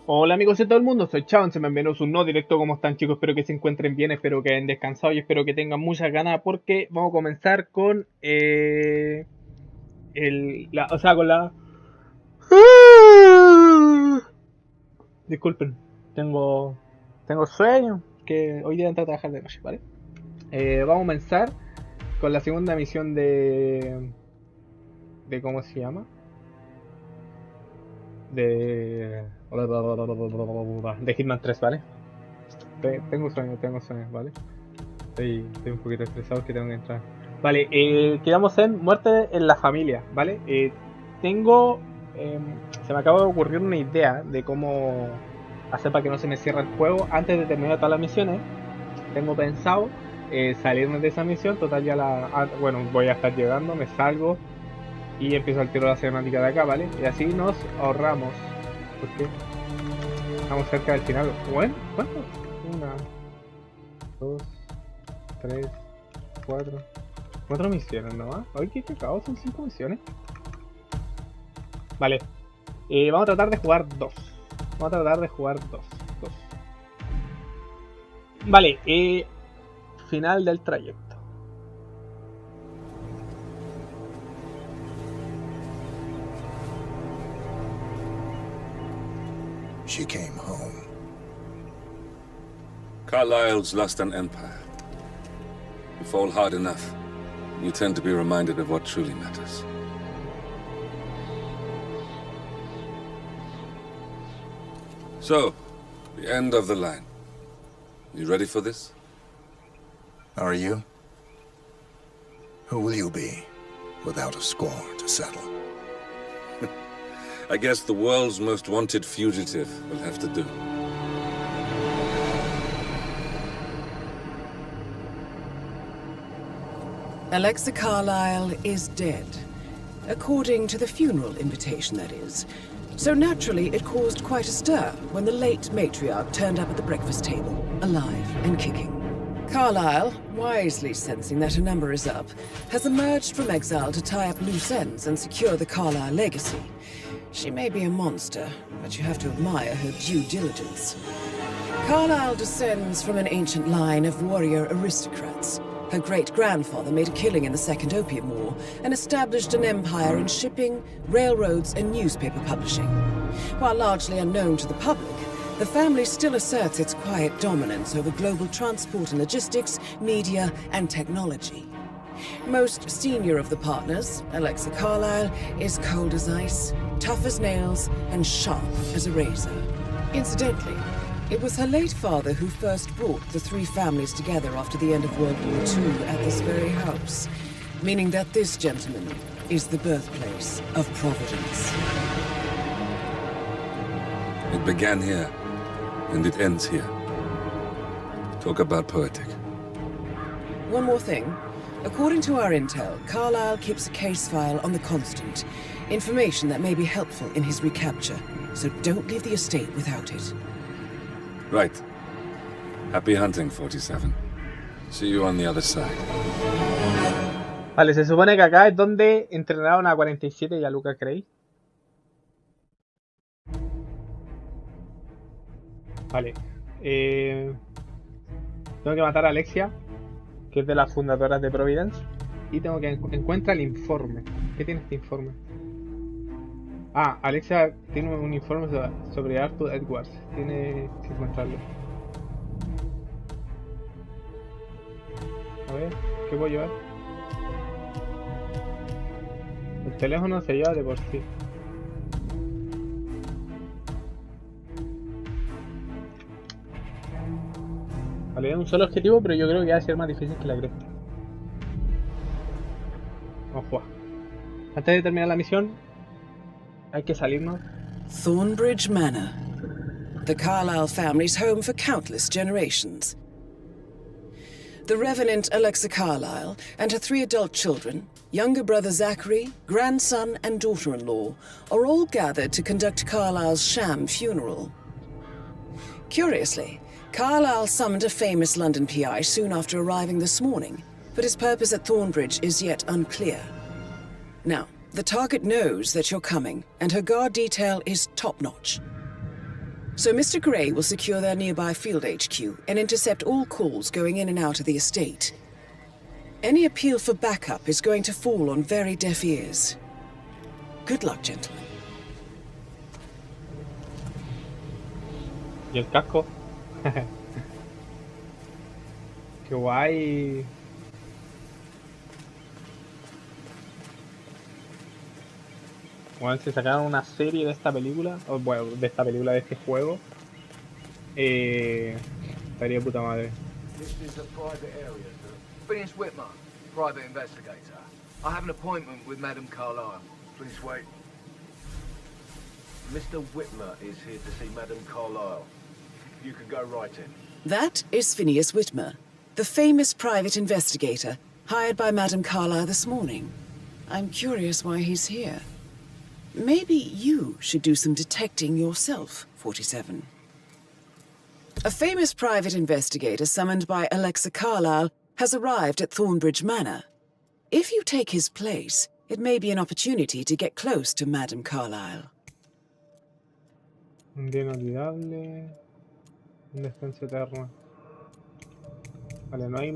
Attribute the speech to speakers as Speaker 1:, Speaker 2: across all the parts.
Speaker 1: Hola amigos de todo el mundo, soy Chao, bienvenidos a un nuevo directo. ¿Cómo están, chicos? Espero que se encuentren bien, espero que hayan descansado y espero que tengan muchas ganas porque vamos a comenzar con con la... Disculpen, tengo sueño, que hoy día entré a trabajar de noche, ¿vale? Vamos a comenzar con la segunda misión de ¿cómo se llama? De Hitman 3, ¿vale? Tengo sueño, ¿vale? Estoy un poquito estresado que tengo que entrar. Vale, quedamos en muerte en la familia, ¿vale? Tengo... se me acaba de ocurrir una idea de cómo hacer para que no se me cierre el juego antes de terminar todas las misiones. Tengo pensado salirme de esa misión, total ya bueno, voy a estar llegando, me salgo y empiezo al tiro la cinemática de acá, ¿vale? Y así nos ahorramos. Porque estamos cerca del final. Bueno, ¿cuánto? Una, dos, tres, cuatro misiones nomás. Ay, qué cagado, son 5 misiones. Vale, vamos a tratar de jugar dos. Vale, final del trayecto.
Speaker 2: She came home.
Speaker 3: Carlyle's lost an empire. You fall hard enough, you tend to be reminded of what truly matters. So, the end of the line. You ready for this?
Speaker 2: Are you? Who will you be, without a score to settle?
Speaker 3: I guess the world's most wanted fugitive will have to do.
Speaker 4: Alexa Carlyle is dead. According to the funeral invitation, that is. So naturally, it caused quite a stir when the late matriarch turned up at the breakfast table, alive and kicking. Carlyle, wisely sensing that her number is up, has emerged from exile to tie up loose ends and secure the Carlyle legacy. She may be a monster, but you have to admire her due diligence. Carlyle descends from an ancient line of warrior aristocrats. Her great-grandfather made a killing in the Second Opium War and established an empire in shipping, railroads, and newspaper publishing. While largely unknown to the public, the family still asserts its quiet dominance over global transport and logistics, media, and technology. Most senior of the partners, Alexa Carlyle, is cold as ice, tough as nails, and sharp as a razor. Incidentally, it was her late father who first brought the three families together after the end of World War II at this very house, meaning that this gentleman is the birthplace of Providence.
Speaker 3: It began here, and it ends here. Talk about poetic.
Speaker 4: One more thing. According to our intel, Carlyle keeps a case file on the Constant. Information that may be helpful in his recapture, so don't leave the estate without it.
Speaker 3: Right. Happy hunting, 47. See you on the other side.
Speaker 1: Vale, se supone que acá es donde entrenaron a 47 y a Luca Cray. Vale. Tengo que matar a Alexia, que es de las fundadoras de Providence. Y tengo que encuentra el informe. ¿Qué tiene este informe? Ah, Alexia tiene un informe sobre Arthur Edwards. Tiene que encontrarlo. A ver, ¿qué puedo llevar? El teléfono se lleva de por sí. Vale, es un solo objetivo, pero yo creo que va a ser más difícil que la cresta. Vamos a jugar. Antes de terminar la misión, hay que salirnos.
Speaker 4: Thornbridge Manor. The Carlyle family's home for countless generations. The Revenant Alexa Carlyle and her 3 adult children, younger brother Zachary, grandson and daughter-in-law, are all gathered to conduct Carlyle's sham funeral. Curiously, Carlyle summoned a famous London PI soon after arriving this morning, but his purpose at Thornbridge is yet unclear. Now, the target knows that you're coming, and her guard detail is top-notch. So Mr. Gray will secure their nearby field HQ and intercept all calls going in and out of the estate. Any appeal for backup is going to fall on very deaf ears. Good luck, gentlemen.
Speaker 1: Y el casco. Qué guay. Bueno, si sacaran una serie de esta película, o bueno, de esta película, de este juego, estaría puta madre.
Speaker 5: This is a private area, sir. Phineas Whitman, private investigator. I have an appointment with Madame Carlyle. Please wait. Mr. Whitmer is here to see Madame Carlyle. You can go right in.
Speaker 4: That is Phineas Whitmer, the famous private investigator hired by Madame Carlyle this morning. I'm curious why he's here. Maybe you should do some detecting yourself, 47. A famous private investigator summoned by Alexa Carlyle has arrived at Thornbridge Manor. If you take his place, it may be an opportunity to get close to Madame Carlyle.
Speaker 1: Un día inolvidable. Un descanso eterno. Vale, no hay...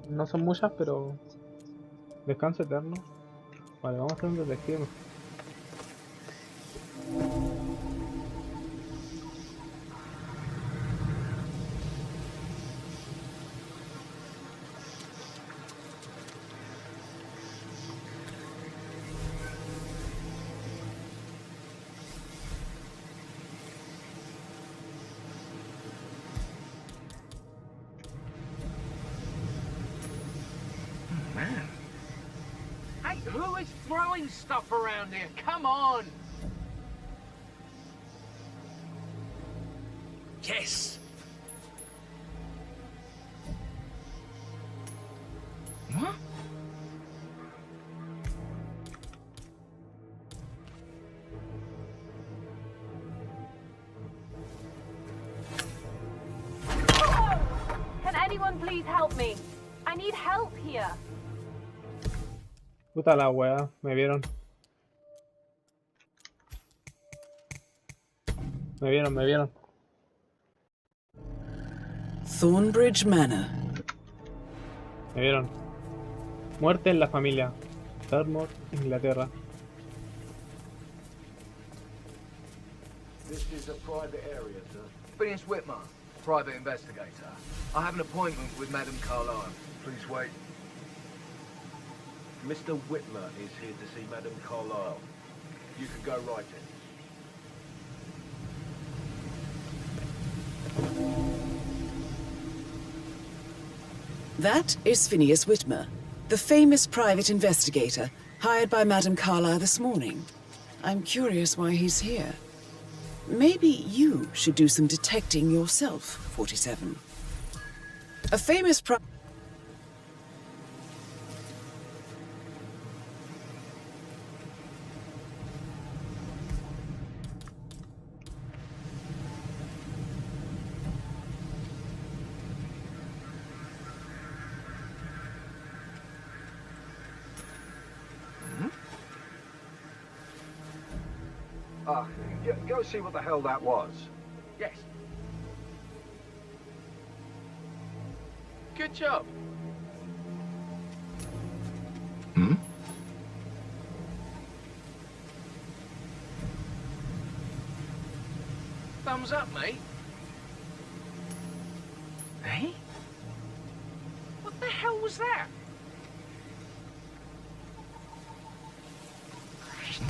Speaker 1: no son muchas, pero... Descanso eterno. Vale, vamos a hacer un detective.
Speaker 5: Hey, who is throwing stuff around here? Come on! Yes! What?
Speaker 6: Can anyone please help me? I need help here.
Speaker 1: Puta la wea, me vieron. Me vieron.
Speaker 4: Thornbridge Manor.
Speaker 1: Me vieron. Muerte en la familia. Dartmouth, Inglaterra.
Speaker 5: This is a private area, sir. Phineas Whitman, private investigator. I have an appointment with Madame Carlyle. Please wait. Mr. Whitmer is here to see Madame Carlyle. You can go right in.
Speaker 4: That is Phineas Whitmer, the famous private investigator hired by Madame Carlyle this morning. I'm curious why he's here. Maybe you should do some detecting yourself, 47. A famous
Speaker 5: Go see what the hell that was. Yes. Good job.
Speaker 2: Hmm?
Speaker 5: Thumbs up, mate. Hey? What the hell was that?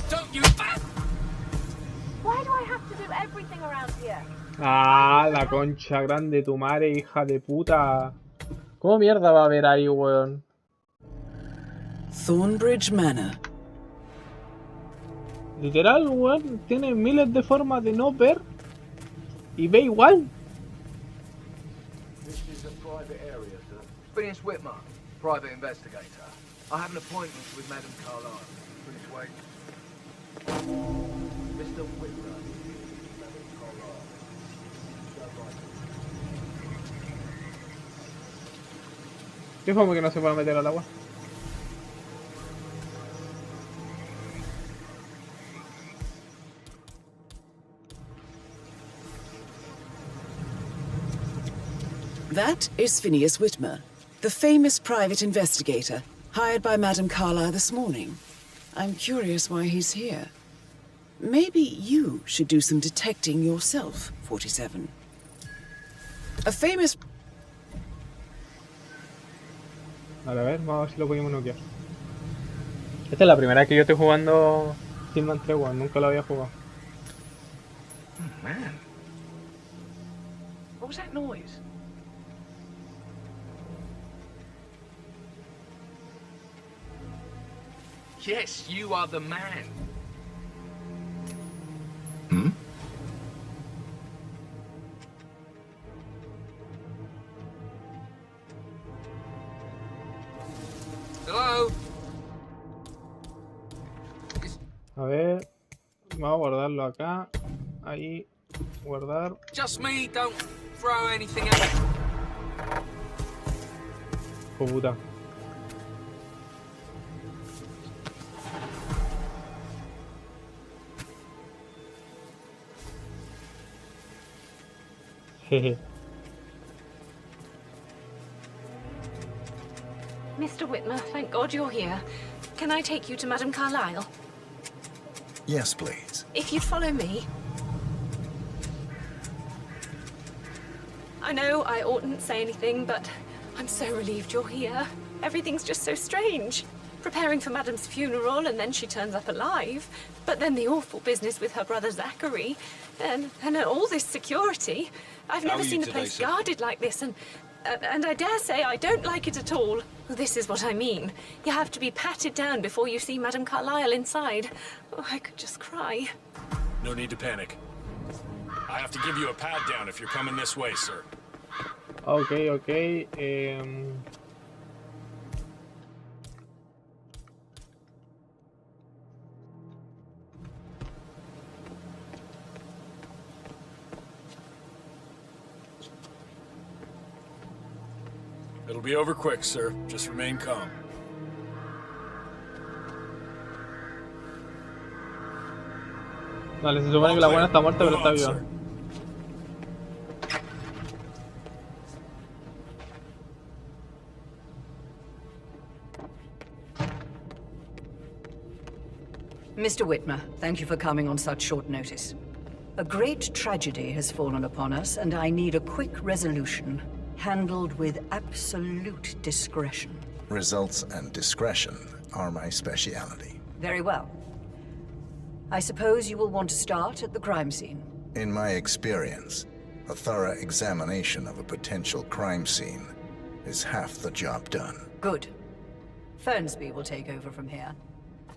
Speaker 5: Don't you...
Speaker 6: Why do I have to do everything around here?
Speaker 1: Ah, la concha grande, tu madre, hija de puta. ¿Cómo mierda va a haber ahí, weón?
Speaker 4: Thornbridge Manor.
Speaker 1: Literal, weón, tiene miles de formas de no ver y ve igual.
Speaker 5: This is a private area, sir. Phineas Whitman, private investigator. I have an appointment with Madame Carlyle. Please wait. Mr. Whitmer. Madame Carlyle. Go right.
Speaker 1: ¿Qué forma que no se puede meter al agua?
Speaker 4: That is Phineas Whitmer, the famous private investigator hired by Madame Carlyle this morning. I'm curious why he's here. Maybe you should do some detecting yourself, 47. A famous...
Speaker 1: A ver, vamos a ver si lo podemos noquear. Esta es la primera vez que yo estoy jugando Hitman 3, weón. Nunca lo había jugado.
Speaker 5: Oh, man. What was that noise? Yes, you are the man.
Speaker 2: Hmm?
Speaker 5: Hello?
Speaker 1: A ver, vamos a guardarlo acá. Ahí, guardar.
Speaker 5: Just me, don't throw anything at me.
Speaker 1: Oh, puta. Jeje.
Speaker 6: Mr. Whitmer, thank God you're here. Can I take you to Madame Carlyle?
Speaker 2: Yes, please.
Speaker 6: If you'd follow me. I know I oughtn't say anything, but I'm so relieved you're here. Everything's just so strange. Preparing for Madame's funeral, and then she turns up alive. But then the awful business with her brother Zachary, and all this security. I've never seen a place guarded like this, and I dare say I don't like it at all. This is what I mean. You have to be patted down before you see Madame Carlyle inside. Oh, I could just cry.
Speaker 7: No need to panic. I have to give you a pat down if you're coming this way, sir.
Speaker 1: Ok, ok.
Speaker 7: It'll be over quick, sir. Just remain calm.
Speaker 1: Vale, se supone que la buena está muerta, pero está viva.
Speaker 8: Mr. Whitmer, thank you for coming on such short notice. A great tragedy has fallen upon us, and I need a quick resolution, handled with absolute discretion.
Speaker 2: Results and discretion are my speciality.
Speaker 8: Very well. I suppose you will want to start at the crime scene.
Speaker 2: In my experience, a thorough examination of a potential crime scene is half the job done.
Speaker 8: Good. Fernsby will take over from here.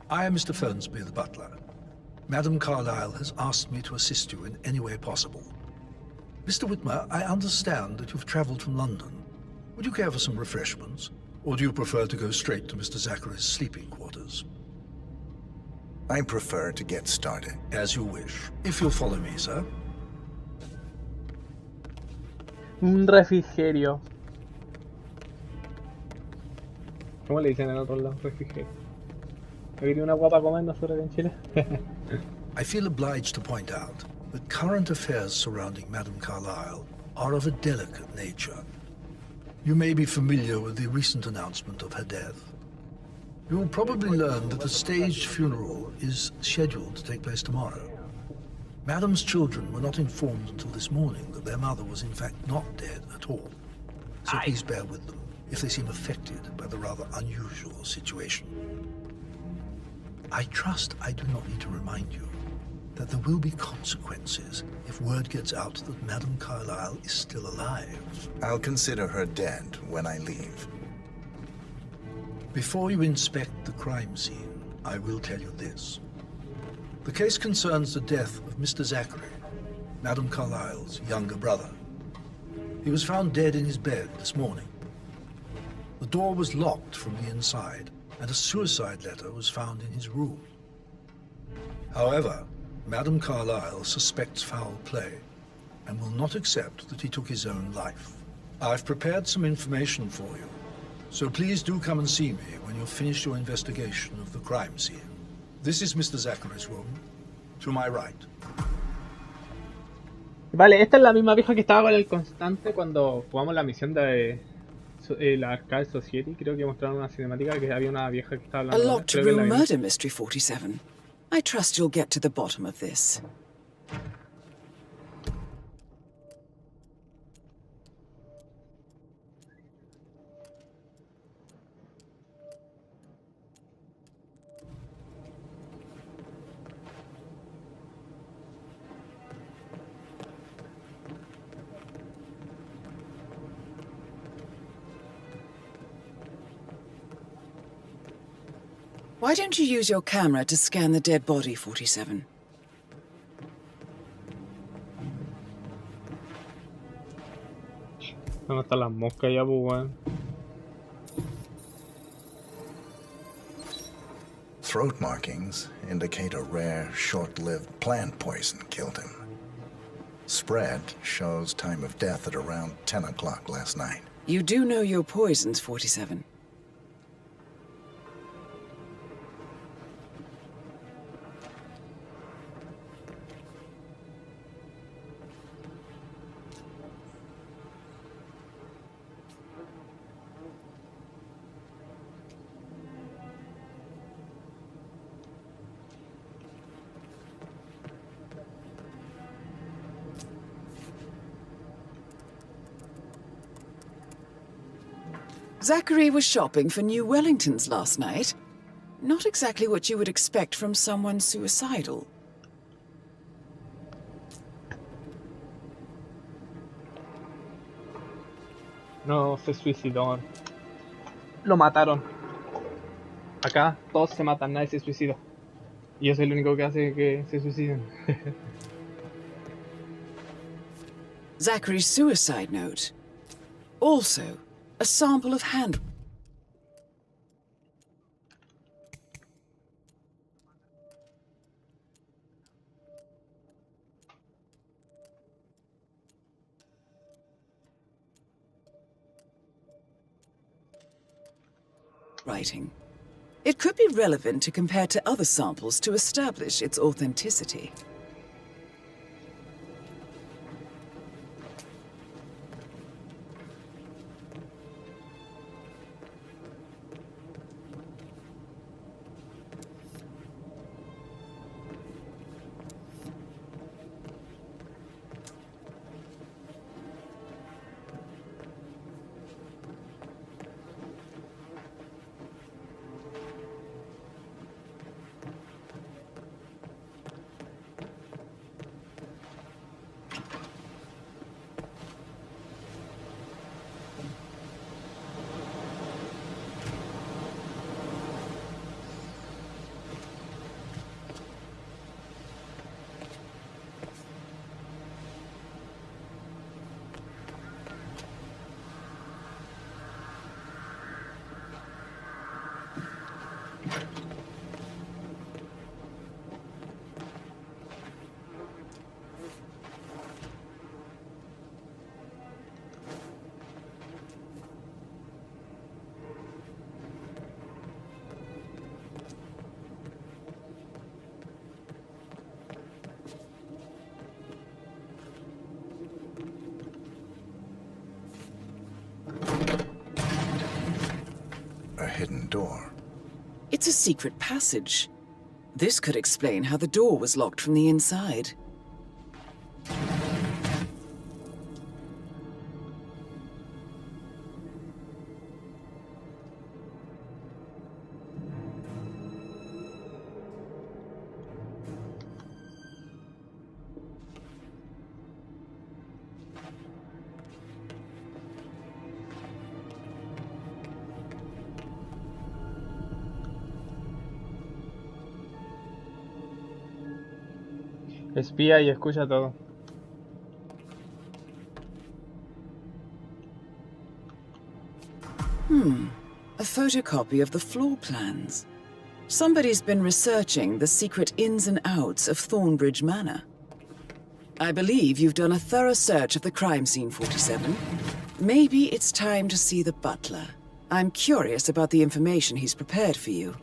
Speaker 9: I am Mr. Fernsby, the butler. Madame Carlyle has asked me to assist you in any way possible. Mr. Whitmer, I understand that you've traveled from London. Would you care for some refreshments? Or do you prefer to go straight to Mr. Zachary's sleeping quarters?
Speaker 2: I prefer to get started.
Speaker 9: As you wish. If you'll follow me, sir.
Speaker 1: Un refrigerio. ¿Cómo le dicen en otro lado? Refrigerio. ¿Me quería una guapa comer nosotros en Chile?
Speaker 9: I feel obliged to point out that current affairs surrounding Madame Carlyle are of a delicate nature. You may be familiar with the recent announcement of her death. You will probably learn that the staged funeral is scheduled to take place tomorrow. Madame's children were not informed until this morning that their mother was in fact not dead at all. So please bear with them if they seem affected by the rather unusual situation. I trust I do not need to remind you that there will be consequences if word gets out that Madame Carlyle is still alive.
Speaker 2: I'll consider her dead when I leave.
Speaker 9: Before you inspect the crime scene, I will tell you this. The case concerns the death of Mr. Zachary, Madame Carlyle's younger brother. He was found dead in his bed this morning. The door was locked from the inside, and a suicide letter was found in his room. However, Madame Carlyle suspects foul play and will not accept that he took his own life. I've prepared some information for you, so please do come and see me when you've finished your investigation of the crime scene. This is Mr. Zachary's room, to my right.
Speaker 1: Vale, esta es la misma vieja que estaba con el constante cuando jugamos la misión de la Arcade Society. Creo que mostraron una cinemática que había una vieja que estaba
Speaker 4: A
Speaker 1: hablando.
Speaker 4: locked room murder mystery, 47. I trust you'll get to the bottom of this. Why don't you use your camera to scan the dead body, 47?
Speaker 1: ¿Dónde están las moscas ya, pues, weón?
Speaker 2: Throat markings indicate a rare, short-lived plant poison killed him. Spread shows time of death at around 10 o'clock last night.
Speaker 4: You do know your poisons, 47. Zachary was shopping for new Wellingtons last night. Not exactly what you would expect from someone suicidal.
Speaker 1: No, se suicidó. Lo mataron. Acá todos se matan, nadie se suicida. Y yo soy el único que hace que se suiciden.
Speaker 4: Zachary's suicide note. Also, a sample of hand... writing. It could be relevant to compare to other samples to establish its authenticity.
Speaker 2: A hidden door.
Speaker 4: It's a secret passage. This could explain how the door was locked from the inside.
Speaker 1: Espía y escucha todo.
Speaker 4: A photocopy of the floor plans. Somebody's been researching the secret ins and outs of Thornbridge Manor. I believe you've done a thorough search of the crime scene, 47. Maybe it's time to see the butler. I'm curious about the information he's prepared for you.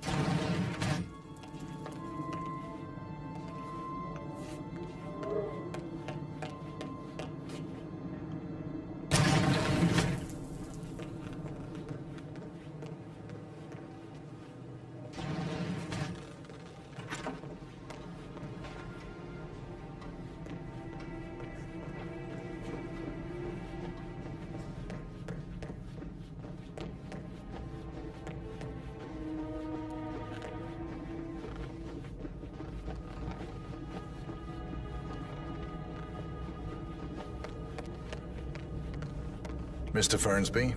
Speaker 2: Mr. Fernsby,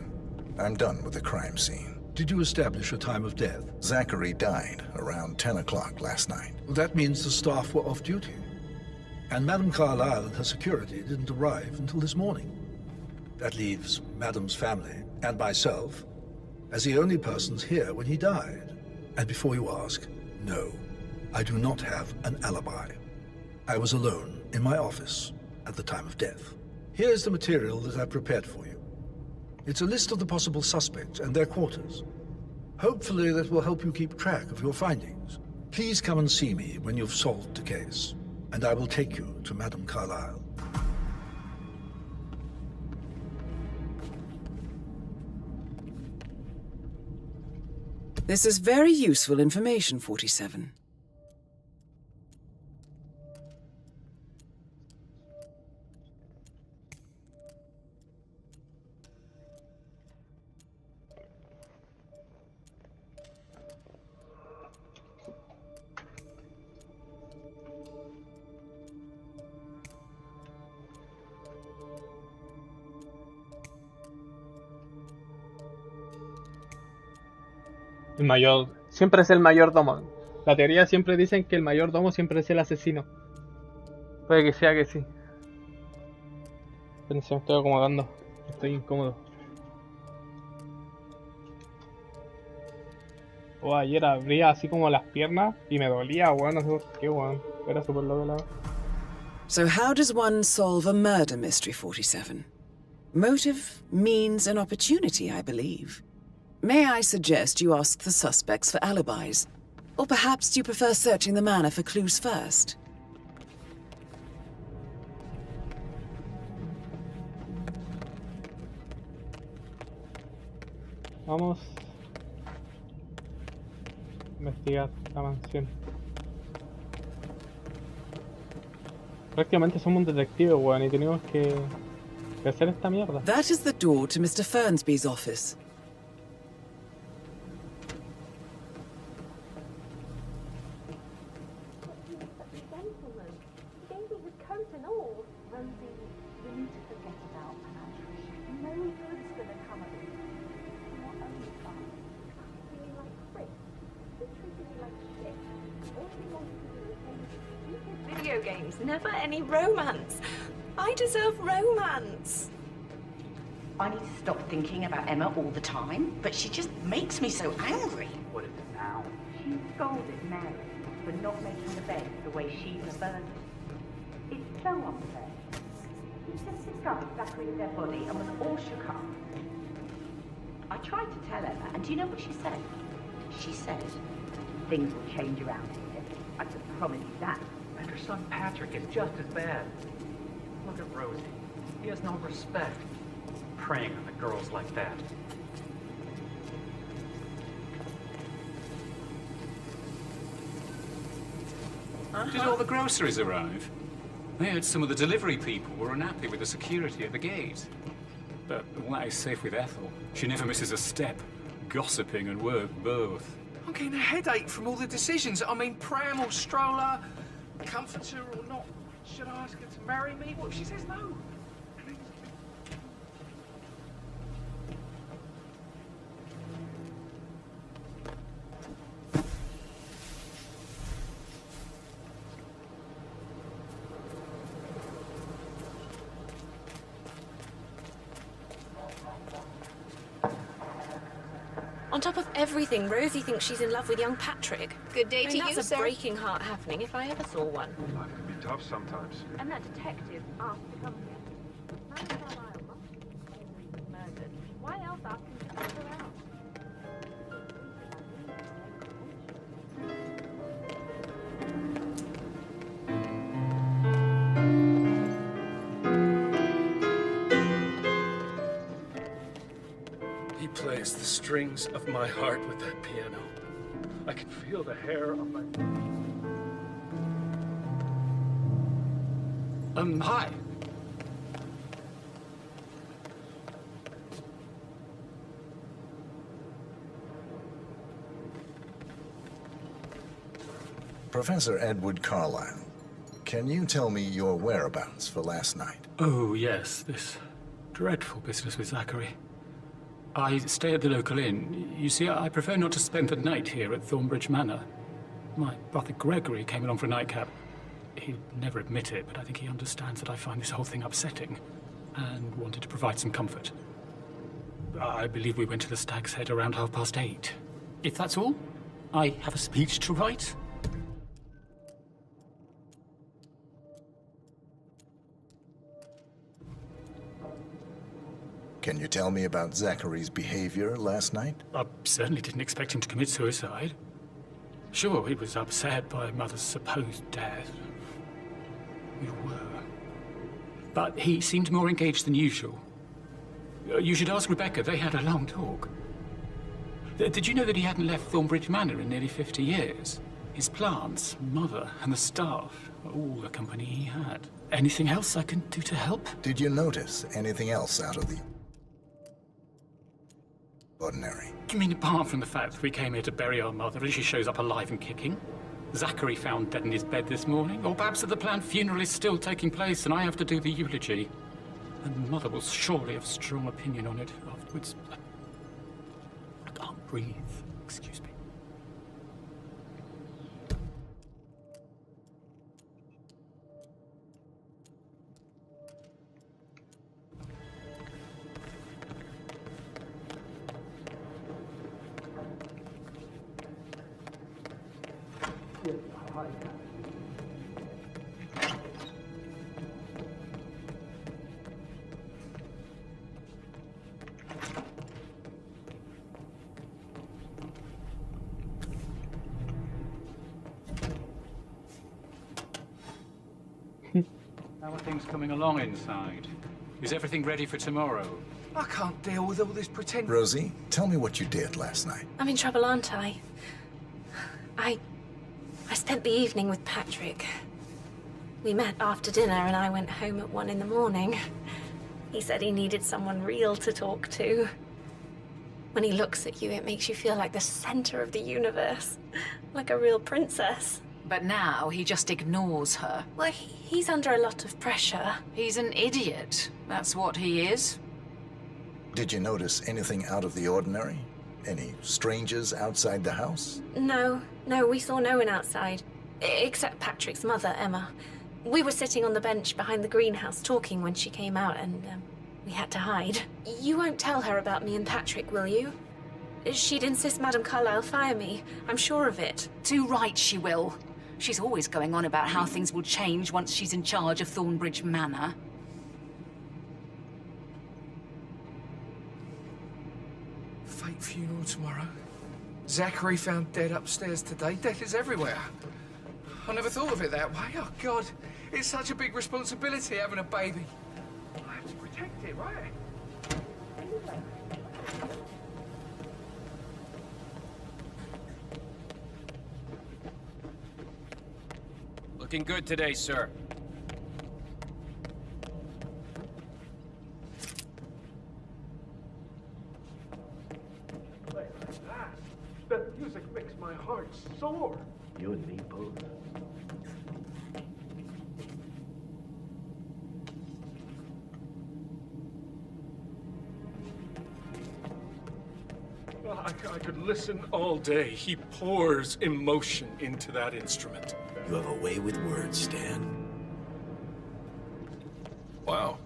Speaker 2: I'm done with the crime scene.
Speaker 9: Did you establish a time of death?
Speaker 2: Zachary died around 10 o'clock last night.
Speaker 9: Well, that means the staff were off duty. And Madame Carlyle and her security didn't arrive until this morning. That leaves Madame's family and myself as the only persons here when he died. And before you ask, no, I do not have an alibi. I was alone in my office at the time of death. Here's the material that I've prepared for you. It's a list of the possible suspects and their quarters. Hopefully that will help you keep track of your findings. Please come and see me when you've solved the case, and I will take you to Madame Carlyle.
Speaker 4: This is very useful information, 47.
Speaker 1: El mayor siempre es el mayordomo. La teoría siempre dicen que el mayordomo siempre es el asesino. Puede que sea que sí. Pero se me estoy acomodando. Estoy incómodo. O ayer abría así como las piernas y me dolía, weón. No sé por qué, weón. Era súper loco la.
Speaker 4: So how does one solve a murder mystery, 47? Motive, means, and opportunity, I believe. May I suggest you ask the suspects for alibis? Or perhaps do you prefer searching the manor for clues first?
Speaker 1: Vamos a investigar la mansión. Prácticamente somos un detective, weón, y tenemos que hacer esta mierda.
Speaker 4: That is the door to Mr. Fernsby's office.
Speaker 6: Video games, never any romance. I deserve romance.
Speaker 10: I need to stop thinking about Emma all the time, but she just makes me so angry.
Speaker 11: What is it now?
Speaker 10: She scolded Mary for not making the bed the way she preferred it. It's so unfair. She just discovered Zachary's dead body and was all shook up. I tried to tell Emma, and do you know what she said? She said, things will change around here. I can promise you that.
Speaker 11: And her son Patrick is just as bad. Look at Rosie. He has no respect. Preying on the girls like that.
Speaker 7: Did all the groceries arrive? I heard some of the delivery people were unhappy with the security at the gate. But Wally is safe with Ethel. She never misses a step. Gossiping and work both.
Speaker 5: I'm getting a headache from all the decisions. I mean, pram or stroller, comforter or not. Should I ask her to marry me? What if she says no?
Speaker 6: On top of everything, Rosie thinks she's in love with young Patrick.
Speaker 12: Good day to you,
Speaker 6: That's a
Speaker 12: sir.
Speaker 6: breaking heart happening if I ever saw one.
Speaker 11: Life can be tough sometimes.
Speaker 6: And that detective asked to come here. Madam Carlyle must be murdered. Why else ask him to come around?
Speaker 13: He plays the strings of my heart with that piano. I can feel the hair on my... Hi.
Speaker 2: Professor Edward Carlyle, can you tell me your whereabouts for last night?
Speaker 13: Oh, yes, this
Speaker 7: dreadful business with Zachary. I stay at the local inn. You see, I prefer not to spend the night here at Thornbridge Manor. My brother Gregory came along for a nightcap. He'd never admit it, but I think he understands that I find this whole thing upsetting and wanted to provide some comfort. I believe we went to the Stag's Head around 8:30. If that's all, I have a speech to write.
Speaker 2: Can you tell me about Zachary's behavior last night?
Speaker 7: I certainly didn't expect him to commit suicide. Sure, he was upset by Mother's supposed death. We were. But he seemed more engaged than usual. You should ask Rebecca. They had a long talk. Did you know that he hadn't left Thornbridge Manor in nearly 50 years? His plants, Mother, and the staff were all the company he had. Anything else I can do to help?
Speaker 2: Did you notice anything else out of the ordinary?
Speaker 7: You mean apart from the fact that we came here to bury our mother and she shows up alive and kicking? Zachary found dead in his bed this morning? Or perhaps that the planned funeral is still taking place and I have to do the eulogy? And Mother will surely have strong opinion on it afterwards. I can't breathe. Excuse me. How are things coming along inside? Is everything ready for tomorrow?
Speaker 5: I can't deal with all this pretend.
Speaker 2: Rosie, tell me what you did last night.
Speaker 6: I'm in trouble, aren't I? I spent the evening with Patrick. We met after dinner and I went home at 1 in the morning. He said he needed someone real to talk to. When he looks at you, it makes you feel like the center of the universe. Like a real princess.
Speaker 12: But now he just ignores her.
Speaker 6: Well, he's under a lot of pressure.
Speaker 12: He's an idiot. That's what he is.
Speaker 2: Did you notice anything out of the ordinary? Any strangers outside the house?
Speaker 6: No, we saw no one outside. Except Patrick's mother, Emma. We were sitting on the bench behind the greenhouse talking when she came out and we had to hide. You won't tell her about me and Patrick, will you? She'd insist Madame Carlyle fire me. I'm sure of it.
Speaker 12: Too right she will. She's always going on about how things will change once she's in charge of Thornbridge Manor.
Speaker 5: Fake funeral tomorrow. Zachary found dead upstairs today. Death is everywhere. I never thought of it that way. Oh, God. It's such a big responsibility having a baby. I have to protect it, right?
Speaker 14: Looking good today, sir.
Speaker 13: Play like that. That music makes my heart soar.
Speaker 15: You and me both.
Speaker 13: Well, I could listen all day. He pours emotion into that instrument.
Speaker 15: You have a way with words, Stan.
Speaker 13: Wow.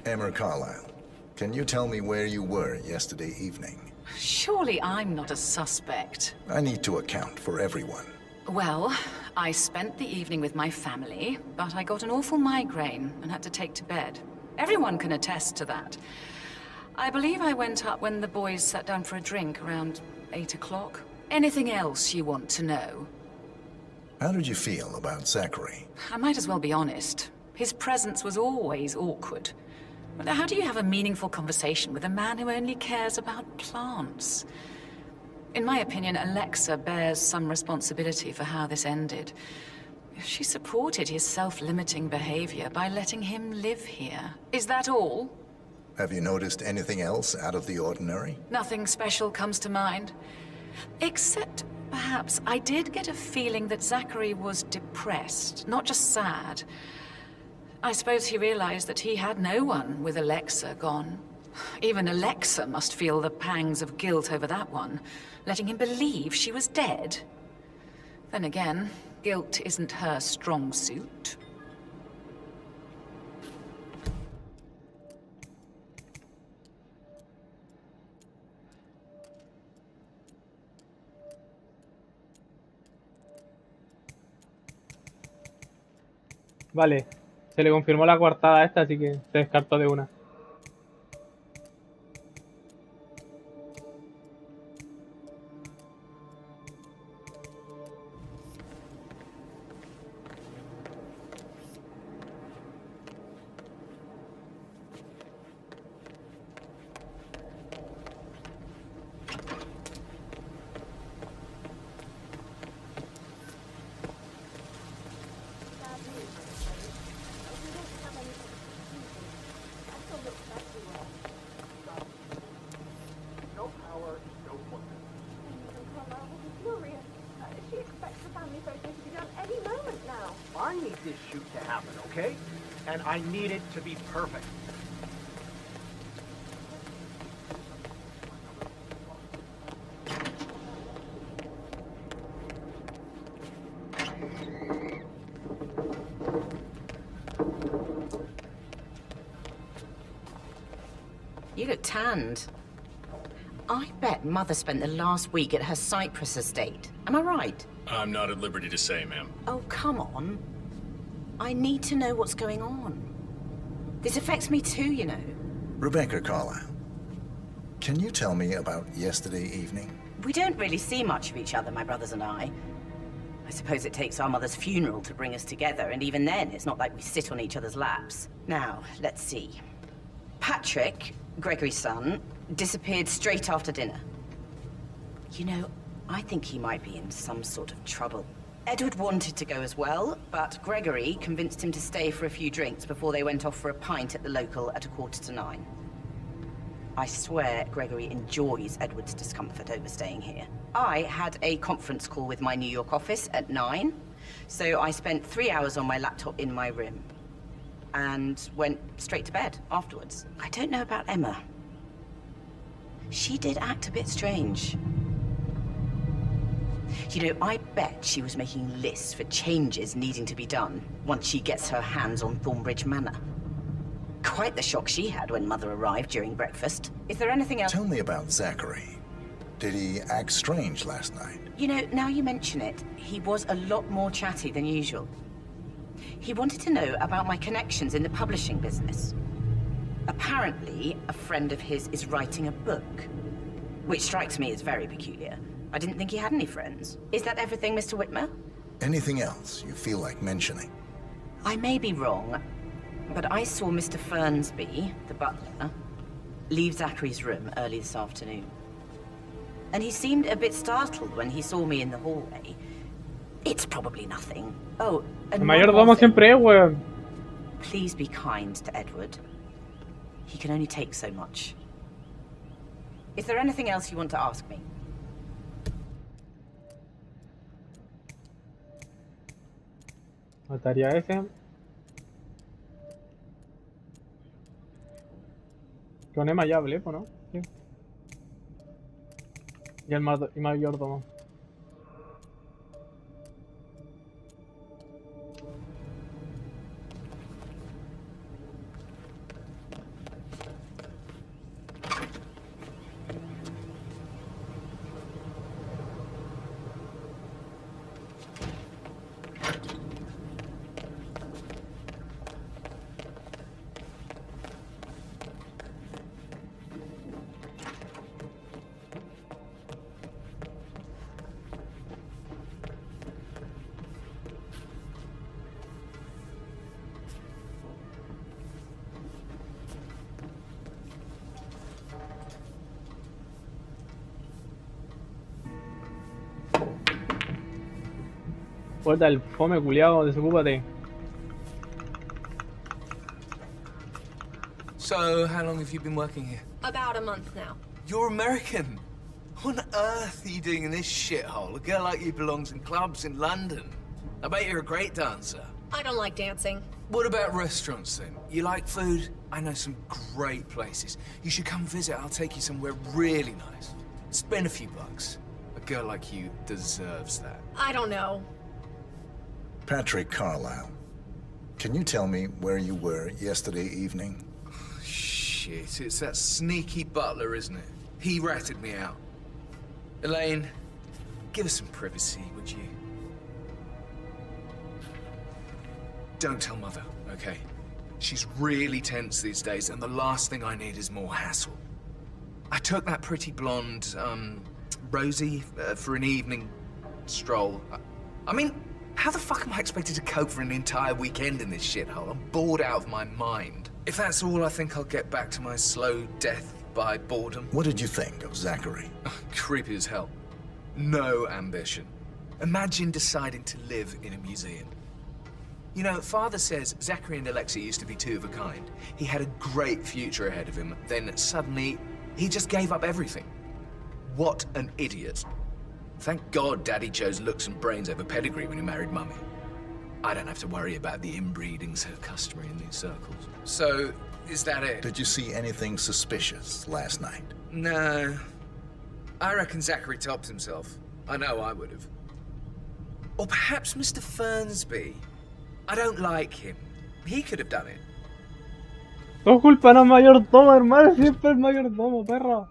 Speaker 2: Emma Carlyle, can you tell me where you were yesterday evening?
Speaker 12: Surely I'm not a suspect.
Speaker 2: I need to account for everyone.
Speaker 12: Well, I spent the evening with my family, but I got an awful migraine and had to take to bed. Everyone can attest to that. I believe I went up when the boys sat down for a drink around 8 o'clock. Anything else you want to know?
Speaker 2: How did you feel about Zachary?
Speaker 12: I might as well be honest. His presence was always awkward. But how do you have a meaningful conversation with a man who only cares about plants? In my opinion, Alexa bears some responsibility for how this ended. She supported his self-limiting behavior by letting him live here. Is that all?
Speaker 2: Have you noticed anything else out of the ordinary?
Speaker 12: Nothing special comes to mind. Except, perhaps, I did get a feeling that Zachary was depressed, not just sad. I suppose he realized that he had no one with Alexa gone. Even Alexa must feel the pangs of guilt over that one, letting him believe she was dead. Then again, guilt isn't her strong suit.
Speaker 1: Vale, se le confirmó la coartada a esta, así que se descartó de una.
Speaker 15: I need this shoot to happen, okay? And I need it to be perfect.
Speaker 16: You look tanned. I bet Mother spent the last week at her Cyprus estate. Am I right?
Speaker 17: I'm not at liberty to say, ma'am.
Speaker 16: Oh, come on. I need to know what's going on. This affects me too, you know.
Speaker 2: Rebecca Carlyle, can you tell me about yesterday evening?
Speaker 16: We don't really see much of each other, my brothers and I. I suppose it takes our mother's funeral to bring us together, and even then, it's not like we sit on each other's laps. Now, let's see. Patrick, Gregory's son, disappeared straight after dinner. You know, I think he might be in some sort of trouble. Edward wanted to go as well, but Gregory convinced him to stay for a few drinks before they went off for a pint at the local at 9:15. I swear Gregory enjoys Edward's discomfort over staying here. I had a conference call with my New York office at 9, so I spent 3 hours on my laptop in my room and went straight to bed afterwards. I don't know about Emma. She did act a bit strange. You know, I bet she was making lists for changes needing to be done once she gets her hands on Thornbridge Manor. Quite the shock she had when Mother arrived during breakfast. Is there anything else?
Speaker 2: Tell me about Zachary. Did he act strange last night?
Speaker 16: You know, now you mention it, he was a lot more chatty than usual. He wanted to know about my connections in the publishing business. Apparently, a friend of his is writing a book, which strikes me as very peculiar. I didn't think he had any friends. Is that everything, Mr. Whitmer?
Speaker 2: Anything else you feel like mentioning?
Speaker 16: I may be wrong, but I saw Mr. Fernsby, the butler, leave Zachary's room early this afternoon. And he seemed a bit startled when he saw me in the hallway. It's probably nothing. Oh, and
Speaker 1: El mayordomo siempre es, weón.
Speaker 16: Please be kind to Edward. He can only take so much. Is there anything else you want to ask me?
Speaker 1: Mataría a ese. Con Emma ya hablé, ¿no? Sí. Y el mayordomo. Puta, el fome culiao, desocúpate.
Speaker 5: So, how long have you been working here?
Speaker 18: About a month now.
Speaker 5: You're American. What on earth are you doing in this shithole? A girl like you belongs in clubs in London. I bet you're a great dancer.
Speaker 18: I don't like dancing.
Speaker 5: What about restaurants then? You like food? I know some great places. You should come visit. I'll take you somewhere really nice. Spend a few bucks. A girl like you deserves that.
Speaker 18: I don't know.
Speaker 2: Patrick Carlisle, can you tell me where you were yesterday evening?
Speaker 5: Shit, it's that sneaky butler, isn't it? He ratted me out. Elaine, give us some privacy, would you? Don't tell Mother, okay? She's really tense these days, and the last thing I need is more hassle. I took that pretty blonde, Rosie, for an evening stroll. I mean, how the fuck am I expected to cope for an entire weekend in this shithole? I'm bored out of my mind. If that's all, I think I'll get back to my slow death by boredom.
Speaker 2: What did you think of Zachary?
Speaker 5: Creepy as hell. No ambition. Imagine deciding to live in a museum. You know, Father says Zachary and Alexei used to be two of a kind. He had a great future ahead of him, then suddenly, he just gave up everything. What an idiot. Thank God Daddy chose looks and brains over pedigree when he married Mummy. I don't have to worry about the inbreeding so customary in these circles. So, is that it?
Speaker 2: Did you see anything suspicious last night?
Speaker 5: No. I reckon Zachary topped himself. I know I would have. Or perhaps Mr. Fernsby. I don't like him. He could have done it.
Speaker 1: No culpan al mayordomo, hermano, siempre el mayordomo, perro.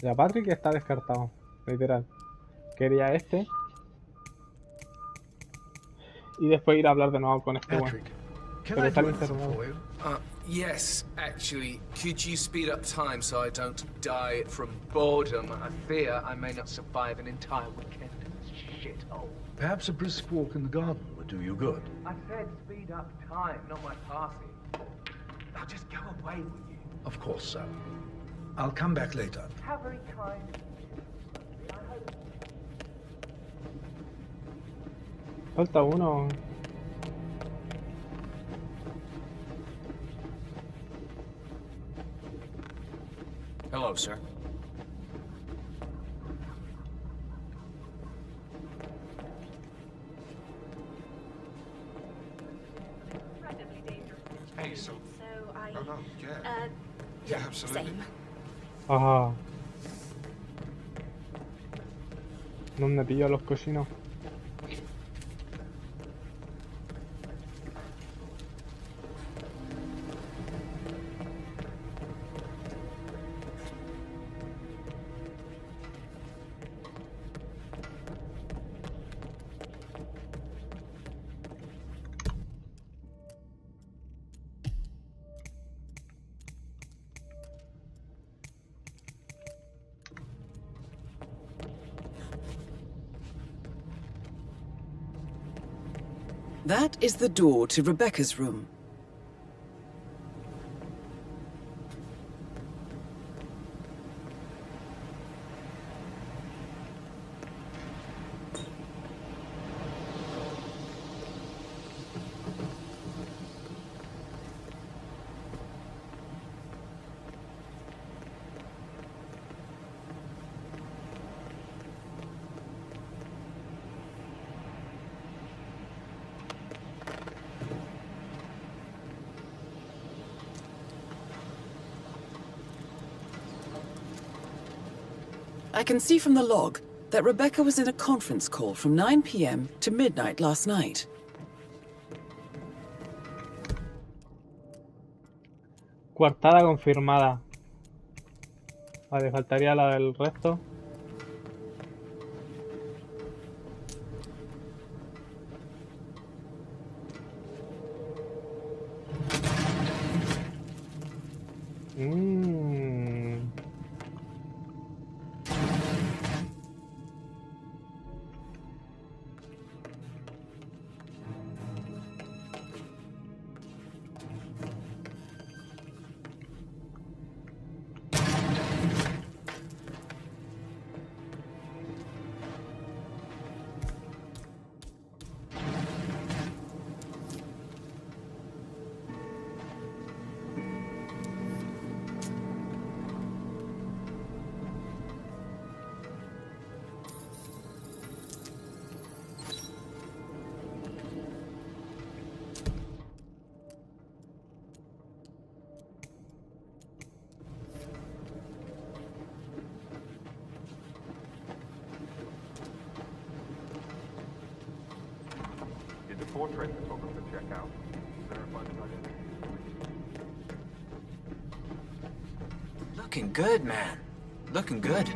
Speaker 1: Ya, Patrick está descartado, literal. Quería este. Y después ir a hablar de nuevo con este weón. Pero está internado.
Speaker 5: Yes, actually. Could you speed up time so I don't die from boredom? I fear I may not survive an entire weekend in this shithole.
Speaker 9: Perhaps a brisk walk in the garden would do you good.
Speaker 15: I said speed up time, not my passing. Now just go away, will you?
Speaker 9: Of course, sir. I'll come back later.
Speaker 15: How very kind.
Speaker 1: Falta uno.
Speaker 14: Hello, sir.
Speaker 19: Hey, so
Speaker 6: I...
Speaker 19: Oh, no, yeah. Yeah, absolutely.
Speaker 6: Same.
Speaker 1: Ajá. ¿Dónde pillo a los cochinos?
Speaker 4: That is the door to Rebecca's room. I can see from the log that Rebecca was in a conference call from 9 p.m. to midnight last night.
Speaker 1: Coartada confirmada. Vale, faltaría la del resto.
Speaker 15: portrait photographer check out. Verify the identity.
Speaker 14: Looking good, man. Looking good.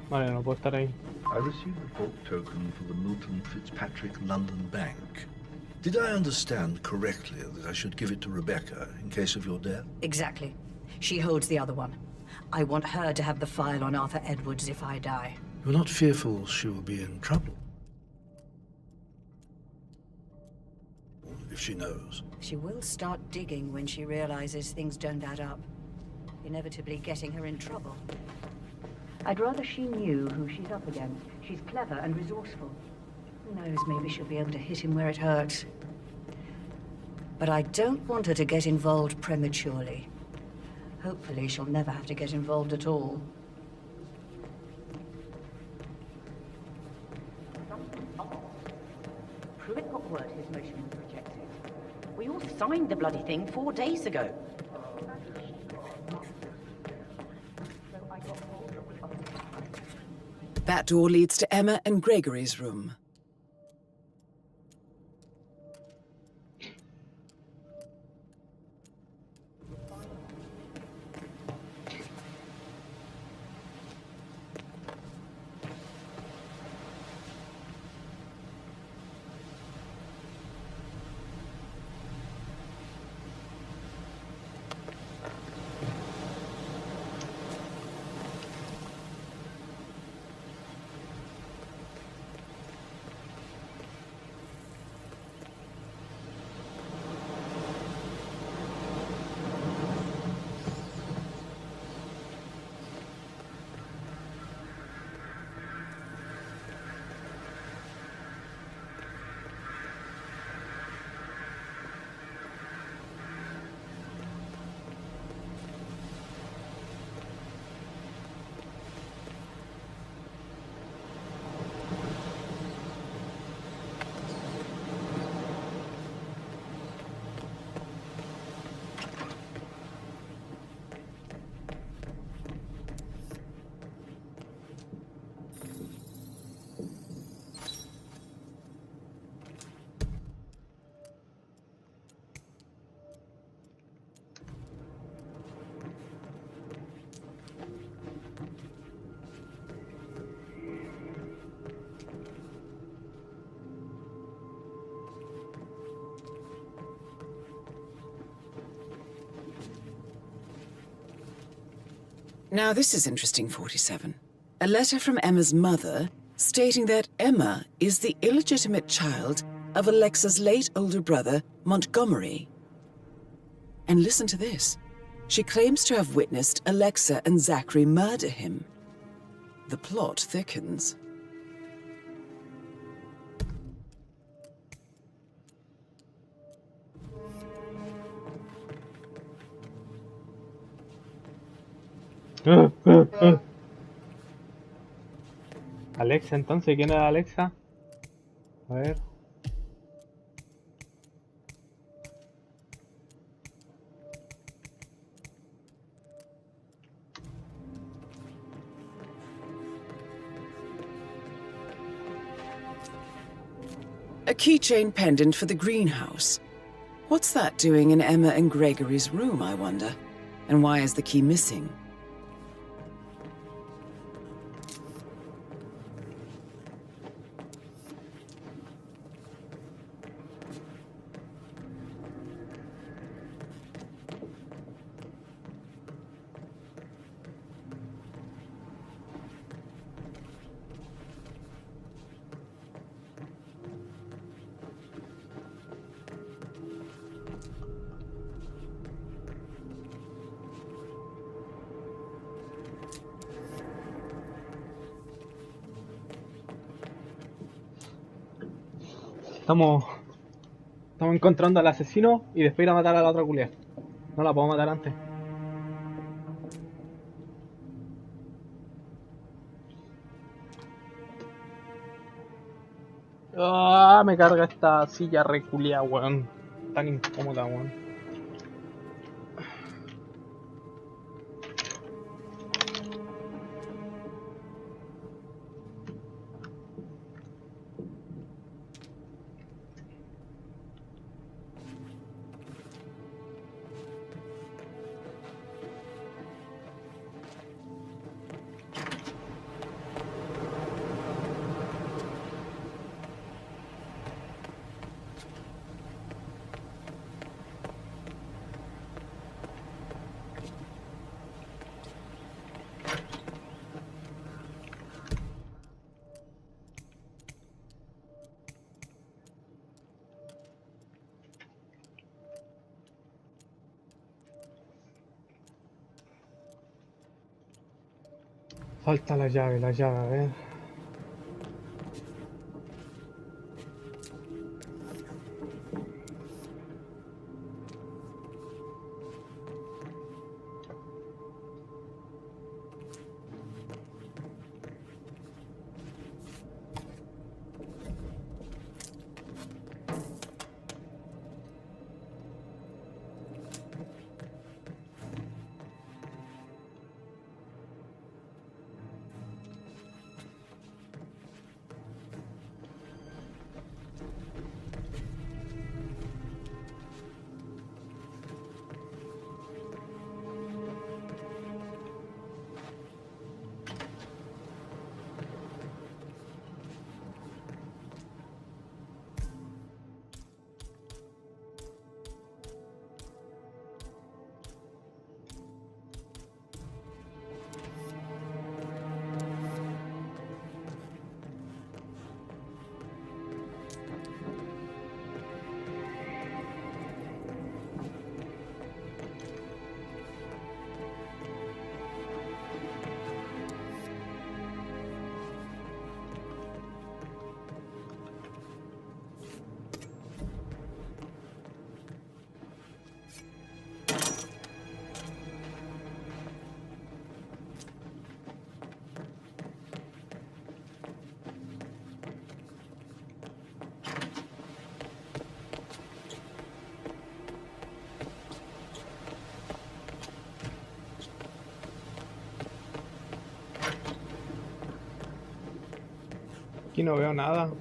Speaker 1: Vale, no puedo estar ahí.
Speaker 9: I received the bulk token for the Milton Fitzpatrick London Bank. Did I understand correctly that I should give it to Rebecca in case of your death?
Speaker 8: Exactly. She holds the other one. I want her to have the file on Arthur Edwards if I die.
Speaker 9: You're not fearful she will be in trouble? If she knows.
Speaker 8: She will start digging when she realizes things don't add up, inevitably getting her in trouble. I'd rather she knew who she's up against. She's clever and resourceful. Who knows, maybe she'll be able to hit him where it hurts. But I don't want her to get involved prematurely. Hopefully she'll never have to get involved at all.
Speaker 16: Pruitt got word his motion was rejected. We all signed the bloody thing 4 days ago.
Speaker 4: That door leads to Emma and Gregory's room. Now this is interesting, 47. A letter from Emma's mother stating that Emma is the illegitimate child of Alexa's late older brother, Montgomery. And listen to this. She claims to have witnessed Alexa and Zachary murder him. The plot thickens.
Speaker 1: Alexa, entonces, ¿quién era Alexa? A ver.
Speaker 4: A keychain pendant for the greenhouse. What's that doing in Emma and Gregory's room, I wonder? And why is the key missing?
Speaker 1: Estamos encontrando al asesino y después ir a matar a la otra culia. No la puedo matar antes. Ah, me carga esta silla reculia, weón. Tan incómoda, weón. Falta la llave, a ver. Aquí no veo nada.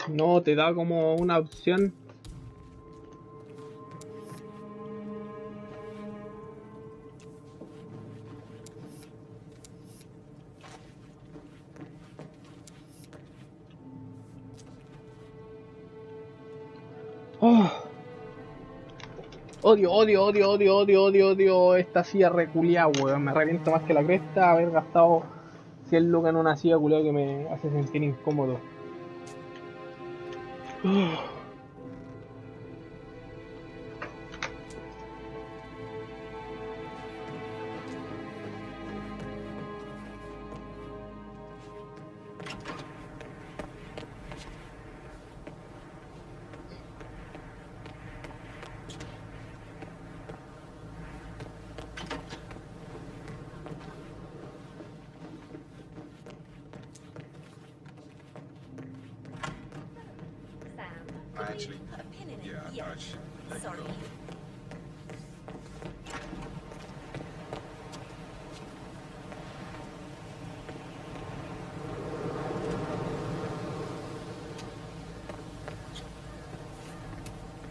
Speaker 1: No, te da como una opción. Oh. Odio esta silla reculiada, weón. Me reviento más que la cresta haber gastado 100 lucas en una silla culiada que me hace sentir incómodo.
Speaker 19: actually.
Speaker 6: Put a pin in it.
Speaker 19: Yeah,
Speaker 6: Yeah. Sorry.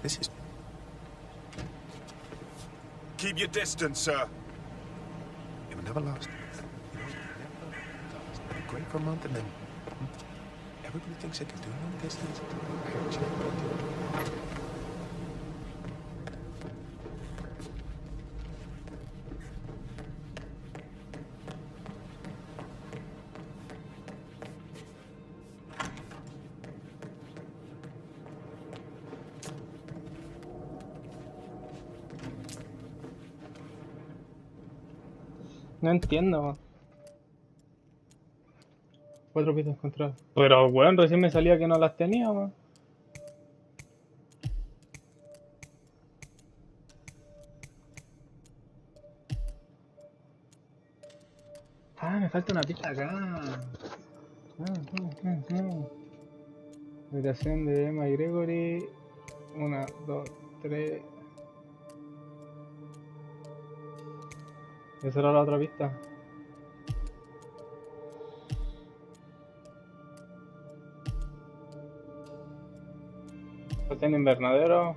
Speaker 19: This is. Keep your distance, sir. It will never last. You know, never last. Great for a month, and then everybody thinks they can do long distance.
Speaker 1: No entiendo. 4 piezas encontradas. Pero weón, recién me salía que no las tenía, weón. Ah, me falta una pista acá. Habitación de Emma y Gregory. 1, 2, 3. Esa era la otra pista. Está en invernadero.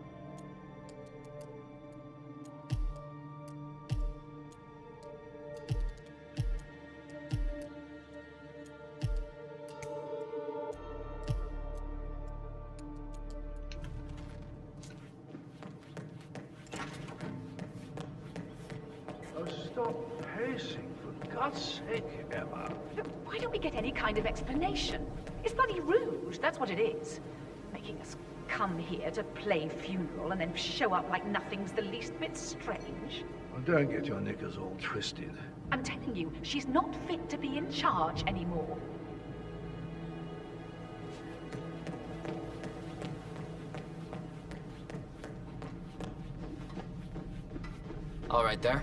Speaker 9: Oh, stop pacing, for God's sake, Emma.
Speaker 20: Look, why don't we get any kind of explanation? It's bloody rude, that's what it is. Making us come here to play funeral and then show up like nothing's the least bit strange.
Speaker 9: Well, don't get your knickers all twisted.
Speaker 20: I'm telling you, she's not fit to be in charge anymore.
Speaker 14: All right there.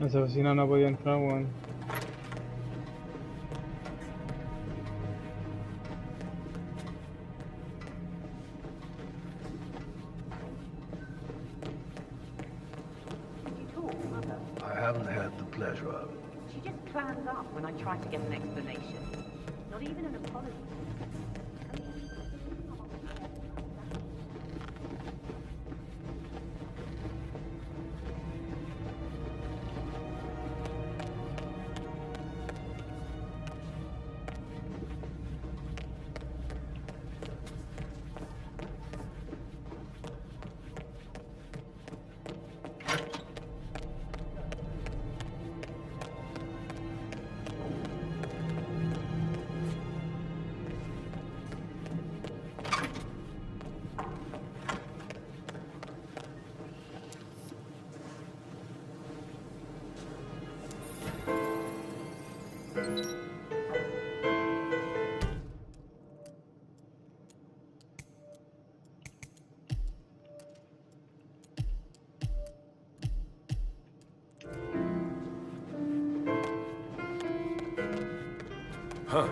Speaker 1: Esa oficina no podía entrar, weón.
Speaker 10: Did you talk, Mother?
Speaker 9: I haven't had the pleasure of it.
Speaker 10: She just clams up when I try to get an explanation. Not even an apology.
Speaker 13: Huh.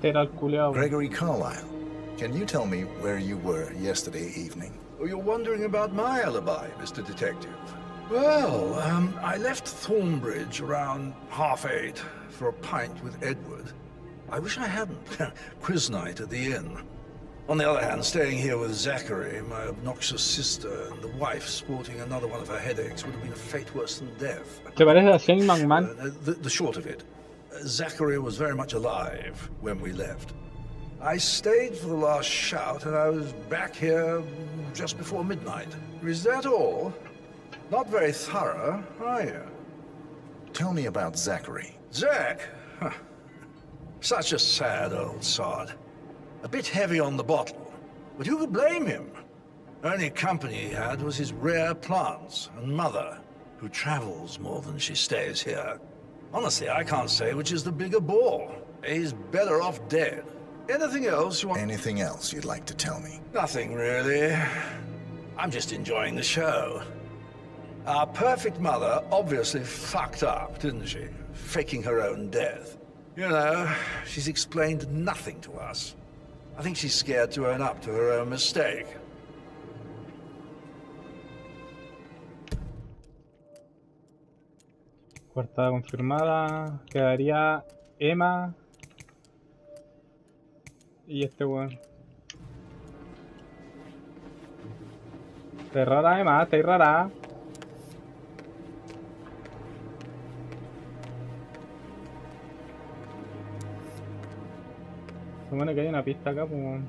Speaker 1: Este era el culeado.
Speaker 2: Gregory Carlyle, can you tell me where you were yesterday evening?
Speaker 9: Oh, you're wondering about my alibi, Mr. Detective. Well, I left Thornbridge around 8:30 for a pint with Edward. I wish I hadn't. Quiz night at the inn. On the other hand, staying here with Zachary, my obnoxious sister, and the wife sporting another one of her headaches would have been a fate worse than death.
Speaker 1: ¿Te parece a Silenthill, man?
Speaker 9: The short of it, Zachary was very much alive when we left. I stayed for the last shout, and I was back here just before midnight. Is that all? Not very thorough, are you?
Speaker 2: Tell me about Zachary.
Speaker 9: Zach? Huh. Such a sad old sod. A bit heavy on the bottle, but who could blame him? Only company he had was his rare plants and mother, who travels more than she stays here. Honestly, I can't say which is the bigger bore. He's better off dead. Anything else you want?
Speaker 2: Anything else you'd like to tell me?
Speaker 9: Nothing, really. I'm just enjoying the show. Our perfect mother obviously fucked up, didn't she? Faking her own death. You know, she's explained nothing to us. I think she's scared to own up to her own mistake.
Speaker 1: Cuartada confirmada. Quedaría Emma. Y este weón. Está rara, Emma, está rara. Supone que hay una pista acá, pues.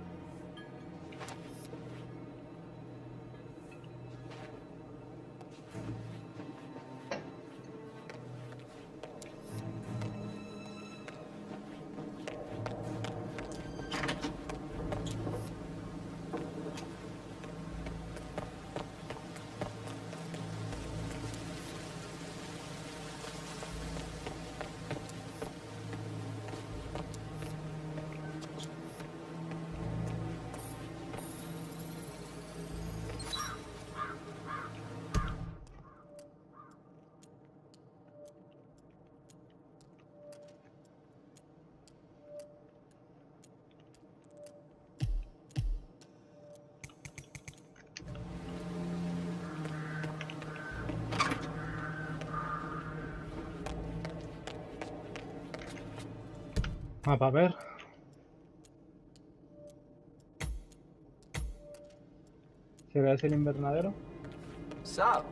Speaker 1: Para ver. ¿Será ese el invernadero?
Speaker 14: Sup?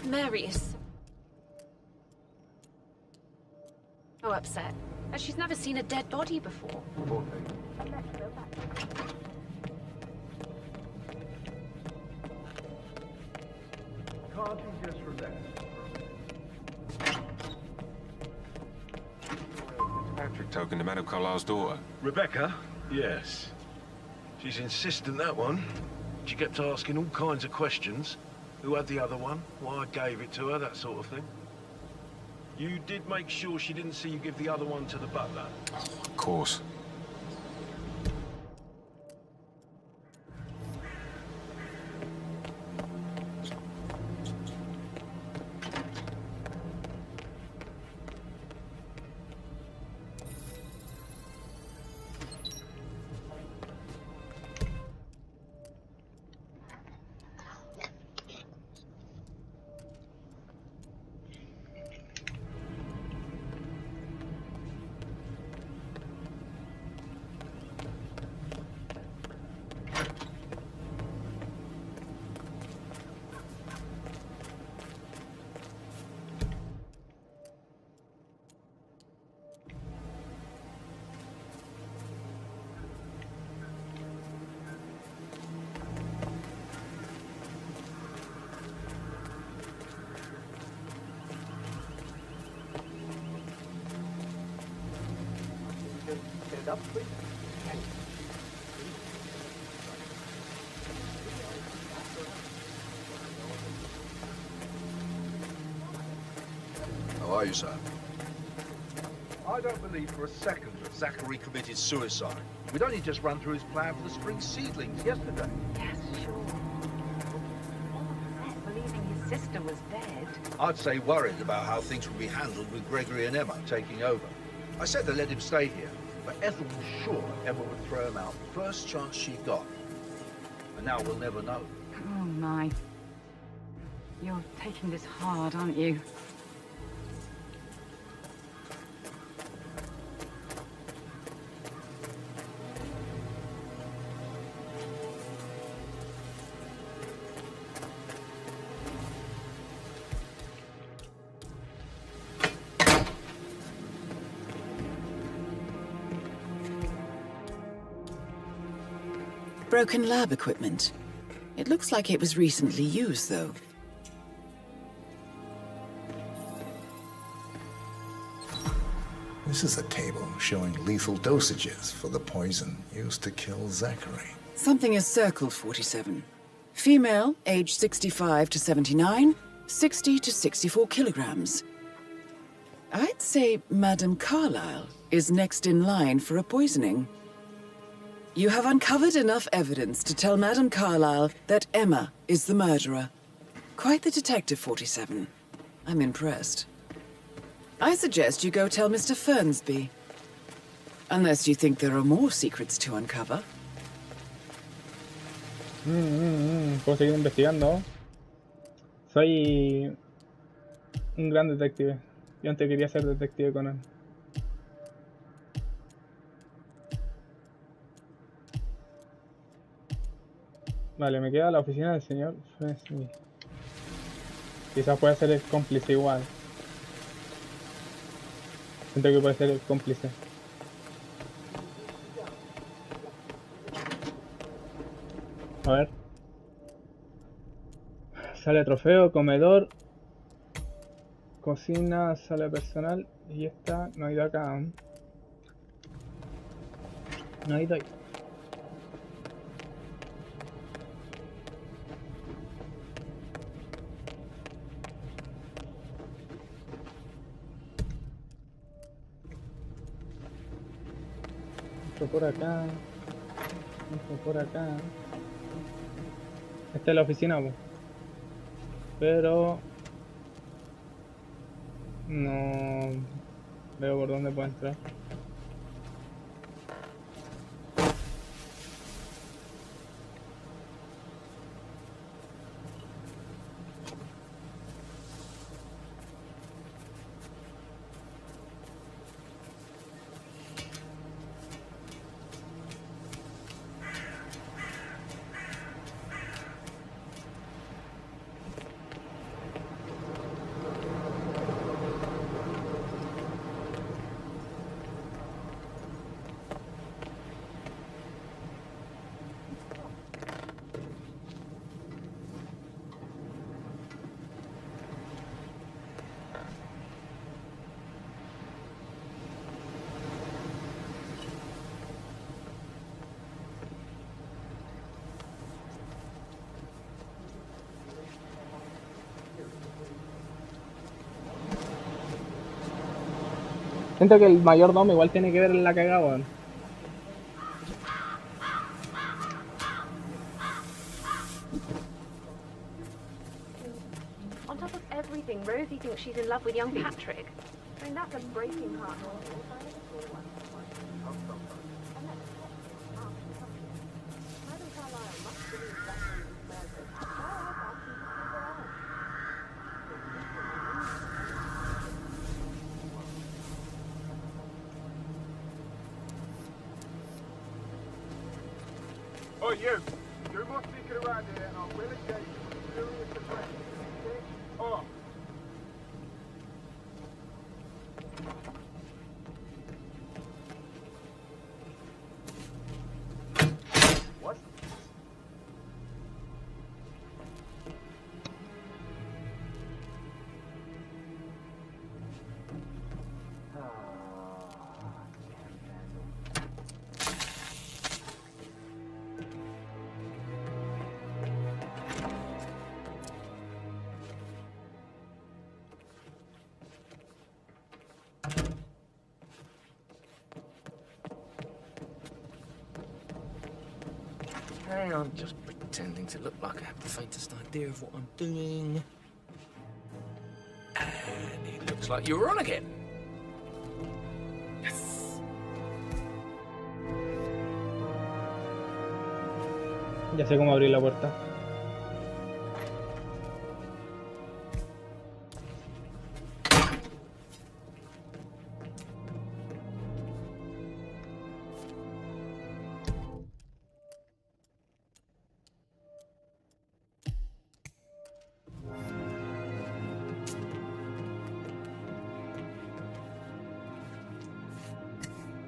Speaker 6: Mary is so upset. And she's never seen a dead body before.
Speaker 9: Can't you just relax?
Speaker 19: Patrick talking to Madame Carlisle's daughter.
Speaker 13: Rebecca? Yes. She's insistent, that one. She kept asking all kinds of questions. Who had the other one? Why I gave it to her, that sort of thing. You did make sure she didn't see you give the other one to the butler?
Speaker 3: Of course.
Speaker 15: Stand up, please.
Speaker 9: How are you, sir? I don't believe for a second that Zachary committed suicide. We'd only just run through his plan for the spring seedlings yesterday.
Speaker 10: Yes, sure.
Speaker 20: sister was dead.
Speaker 9: I'd say worried about how things would be handled with Gregory and Emma taking over. I said to let him stay here, but Ethel was sure Emma would throw him out the first chance she got. And now we'll never know.
Speaker 12: Oh my. You're taking this hard, aren't you?
Speaker 4: Broken lab equipment. It looks like it was recently used, though.
Speaker 2: This is a table showing lethal dosages for the poison used to kill Zachary.
Speaker 4: Something is circled, 47. Female, age 65 to 79, 60 to 64 kilograms. I'd say Madame Carlyle is next in line for a poisoning. You have uncovered enough evidence to tell Madame Carlyle that Emma is the murderer. Quite the detective, 47. I'm impressed. I suggest you go tell Mr. Fernsby. Unless you think there are more secrets to uncover.
Speaker 1: Puedo seguir investigando. Soy un gran detective. Yo antes quería ser detective con él. Vale, me queda la oficina del señor Fernsby. Quizás pueda ser el cómplice igual. Siento que puede ser el cómplice. A ver. Sala de trofeo, comedor, cocina, sala personal. Y esta no ha ido acá. No ha ido ahí. Entro por acá. Entro por acá. Esta es la oficina, pues. Pero no veo por dónde puedo entrar. Siento que el mayordomo igual tiene que ver en la cagada, weón.
Speaker 6: On top of everything, Rosie thinks she's in love with young Patrick. I mean, that's a breaking heart.
Speaker 19: Oh, you must stick it around here and I will engage in serious aggression. Oh. What?
Speaker 5: I'm just pretending to look like I have the faintest idea of what I'm doing. like you were on again.
Speaker 1: Ya sé cómo abrir la puerta.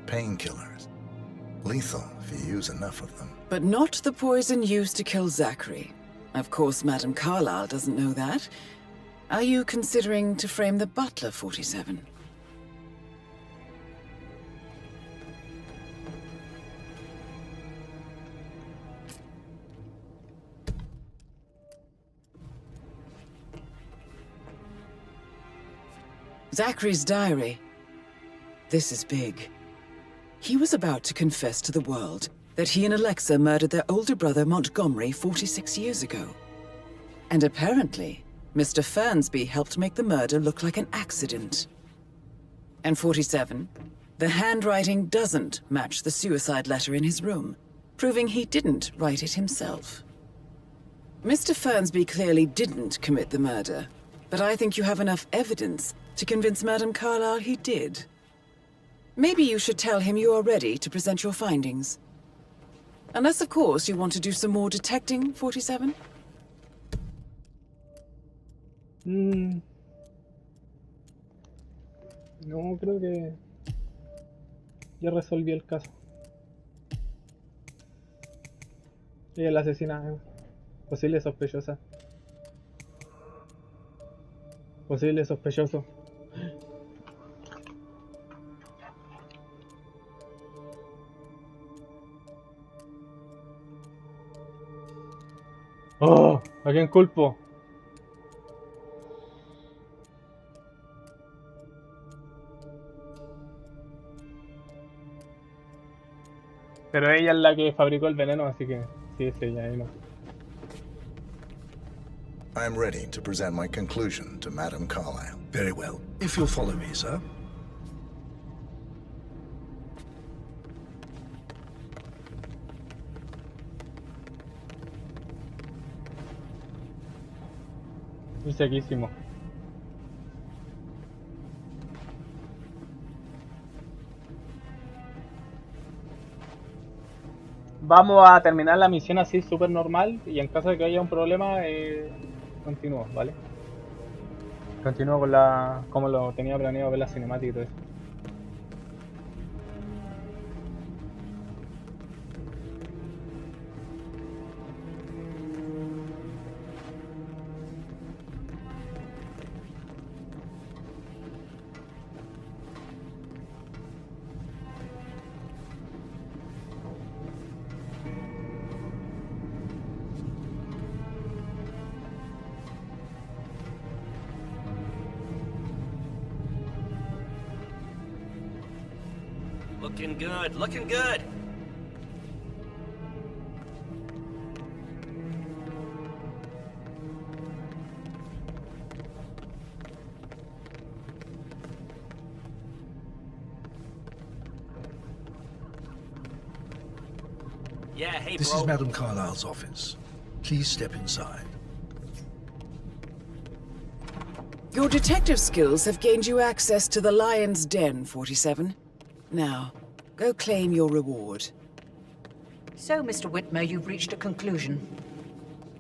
Speaker 2: Painkillers. Lethal if you use enough of them.
Speaker 4: But not the poison used to kill Zachary. Of course, Madame Carlyle doesn't know that. Are you considering to frame the butler, 47? Zachary's diary. This is big. He was about to confess to the world that he and Alexa murdered their older brother Montgomery 46 years ago. And apparently, Mr. Fernsby helped make the murder look like an accident. And 47, the handwriting doesn't match the suicide letter in his room, proving he didn't write it himself. Mr. Fernsby clearly didn't commit the murder, but I think you have enough evidence to convince Madame Carlyle he did. Maybe you should tell him you are ready to present your findings. Unless, of course, you want to do some more detecting, 47?
Speaker 1: No, creo que ya resolví el caso. Ella es la asesina, posible sospechosa. Posible sospechoso. Oh, ¿a quién culpo? Pero ella es la que fabricó el veneno, así que sí, es ella, no.
Speaker 2: I'm ready to present my conclusion to Madame Carlyle.
Speaker 9: Very well. If you'll follow me, sir.
Speaker 1: Sequísimo. Vamos a terminar la misión así súper normal y en caso de que haya un problema continúo, ¿vale? Continúo con como lo tenía planeado ver la cinemática y todo eso.
Speaker 21: Looking good, looking good. Yeah, hey,
Speaker 9: This
Speaker 21: bro.
Speaker 9: is Madame Carlyle's office. Please step inside.
Speaker 4: Your detective skills have gained you access to the Lion's Den, 47. Now, go claim your reward.
Speaker 8: So, Mr. Whitmer, you've reached a conclusion.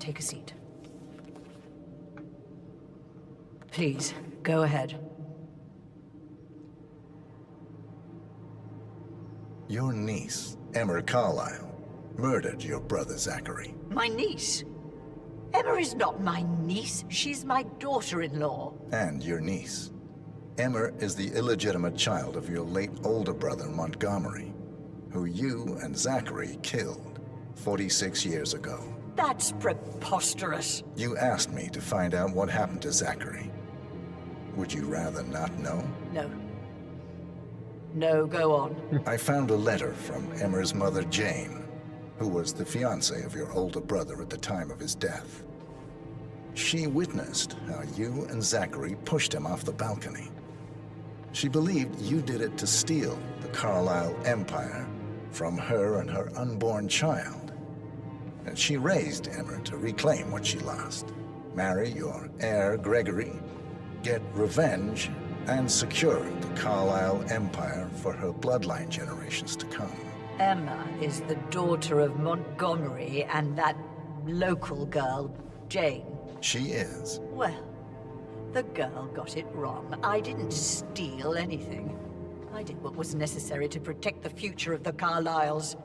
Speaker 8: Take a seat. Please, go ahead.
Speaker 2: Your niece, Emma Carlyle, murdered your brother Zachary.
Speaker 8: My niece? Emma is not my niece. She's my daughter-in-law.
Speaker 2: And your niece. Emma is the illegitimate child of your late older brother Montgomery, who you and Zachary killed 46 years ago.
Speaker 8: That's preposterous.
Speaker 2: You asked me to find out what happened to Zachary. Would you rather not know?
Speaker 8: No. No, go on.
Speaker 2: I found a letter from Emma's mother, Jane, who was the fiancée of your older brother at the time of his death. She witnessed how you and Zachary pushed him off the balcony. She believed you did it to steal the Carlisle Empire from her and her unborn child. And she raised Emma to reclaim what she lost. Marry your heir, Gregory, get revenge, and secure the Carlisle Empire for her bloodline generations to come.
Speaker 8: Emma is the daughter of Montgomery and that local girl, Jane.
Speaker 2: She is.
Speaker 8: Well, the girl got it wrong. I didn't steal anything. I did what was necessary to protect the future of the Carlyles.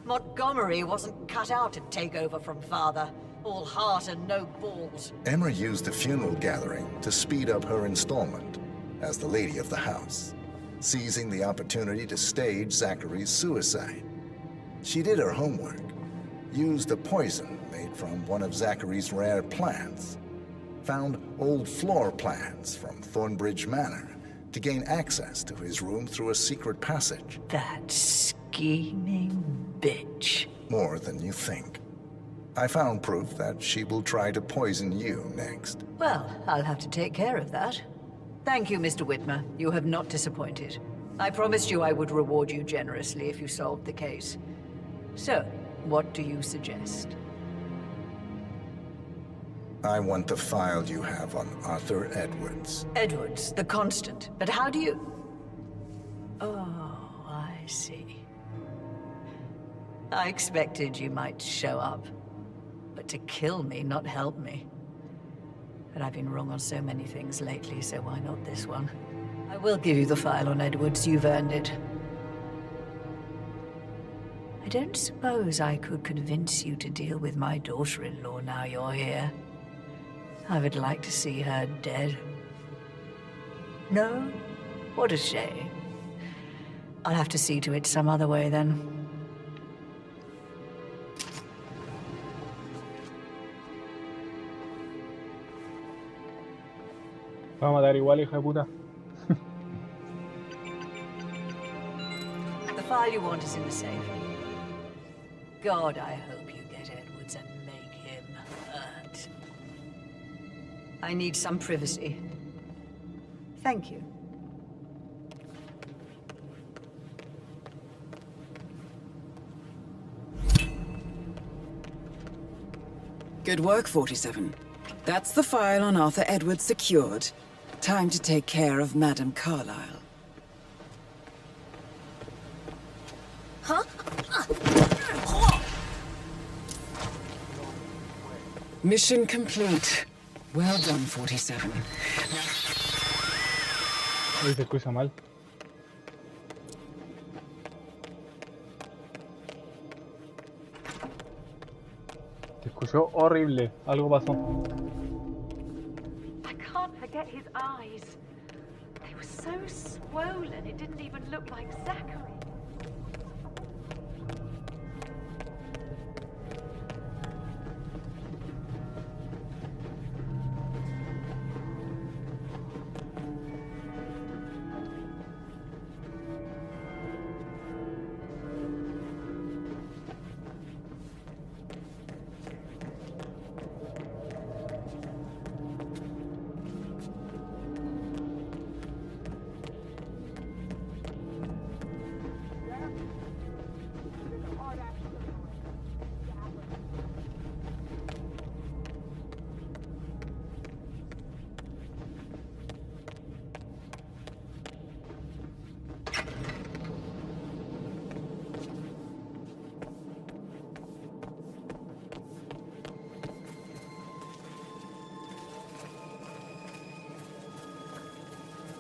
Speaker 8: Montgomery wasn't cut out to take over from father. All heart and no balls.
Speaker 2: Emma used the funeral gathering to speed up her installment as the lady of the house, seizing the opportunity to stage Zachary's suicide. She did her homework, used a poison made from one of Zachary's rare plants, found old floor plans from Thornbridge Manor to gain access to his room through a secret passage.
Speaker 8: That scheming bitch.
Speaker 2: More than you think. I found proof that she will try to poison you next.
Speaker 8: Well, I'll have to take care of that. Thank you, Mr. Whitmer. You have not disappointed. I promised you I would reward you generously if you solved the case. So, what do you suggest?
Speaker 2: I want the file you have on Arthur Edwards.
Speaker 8: Edwards, the Constant. But how do you... Oh, I see. I expected you might show up. But to kill me, not help me. But I've been wrong on so many things lately, so why not this one? I will give you the file on Edwards. You've earned it. I don't suppose I could convince you to deal with my daughter-in-law now you're here. I would like to see her dead. No? What a shame. I'll have to see to it some other way then.
Speaker 1: Vamos a matar igual, hija de puta.
Speaker 8: The file you want is in the safe. God, I hope you get Edwards and make him hurt. I need some privacy. Thank you.
Speaker 4: Good work, 47. That's the file on Arthur Edwards secured. Time to take care of Madame Carlisle.
Speaker 18: Huh?
Speaker 4: Mission complete. Well done, 47.
Speaker 1: Uy, se escucha mal. Se escuchó horrible. Algo pasó.
Speaker 20: I can't forget his eyes. They were so swollen, it didn't even look like Zachary.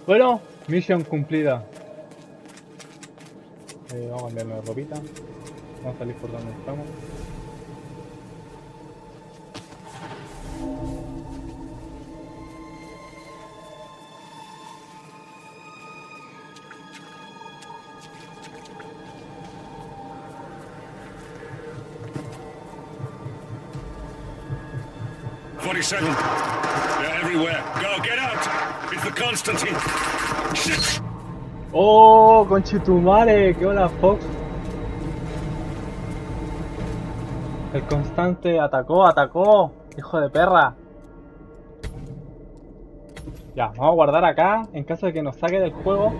Speaker 1: Bueno, misión cumplida. Vamos a cambiarnos de ropita. Vamos a salir por donde estamos.
Speaker 17: They're everywhere. Go, get out! It's the Constantine. Shit!
Speaker 1: Oh, conchetumare, qué hola, Fox. El constante atacó, hijo de perra. Ya, vamos a guardar acá. En caso de que nos saque del juego,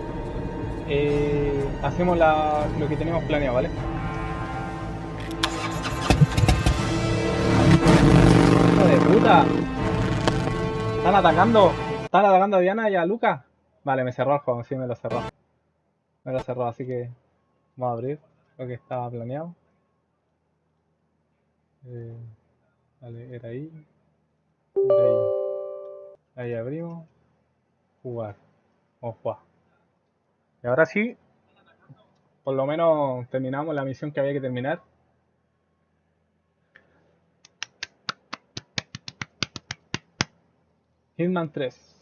Speaker 1: hacemos lo que teníamos planeado, ¿vale? ¡Hijo de puta! Están atacando a Diana y a Lucas. Vale, me cerró el juego, sí, me lo cerró. Me lo cerró, así que vamos a abrir lo que estaba planeado. Vale, era ahí. Era ahí. Ahí abrimos. Jugar. Vamos a jugar. Y ahora sí, por lo menos terminamos la misión que había que terminar. Hitman 3.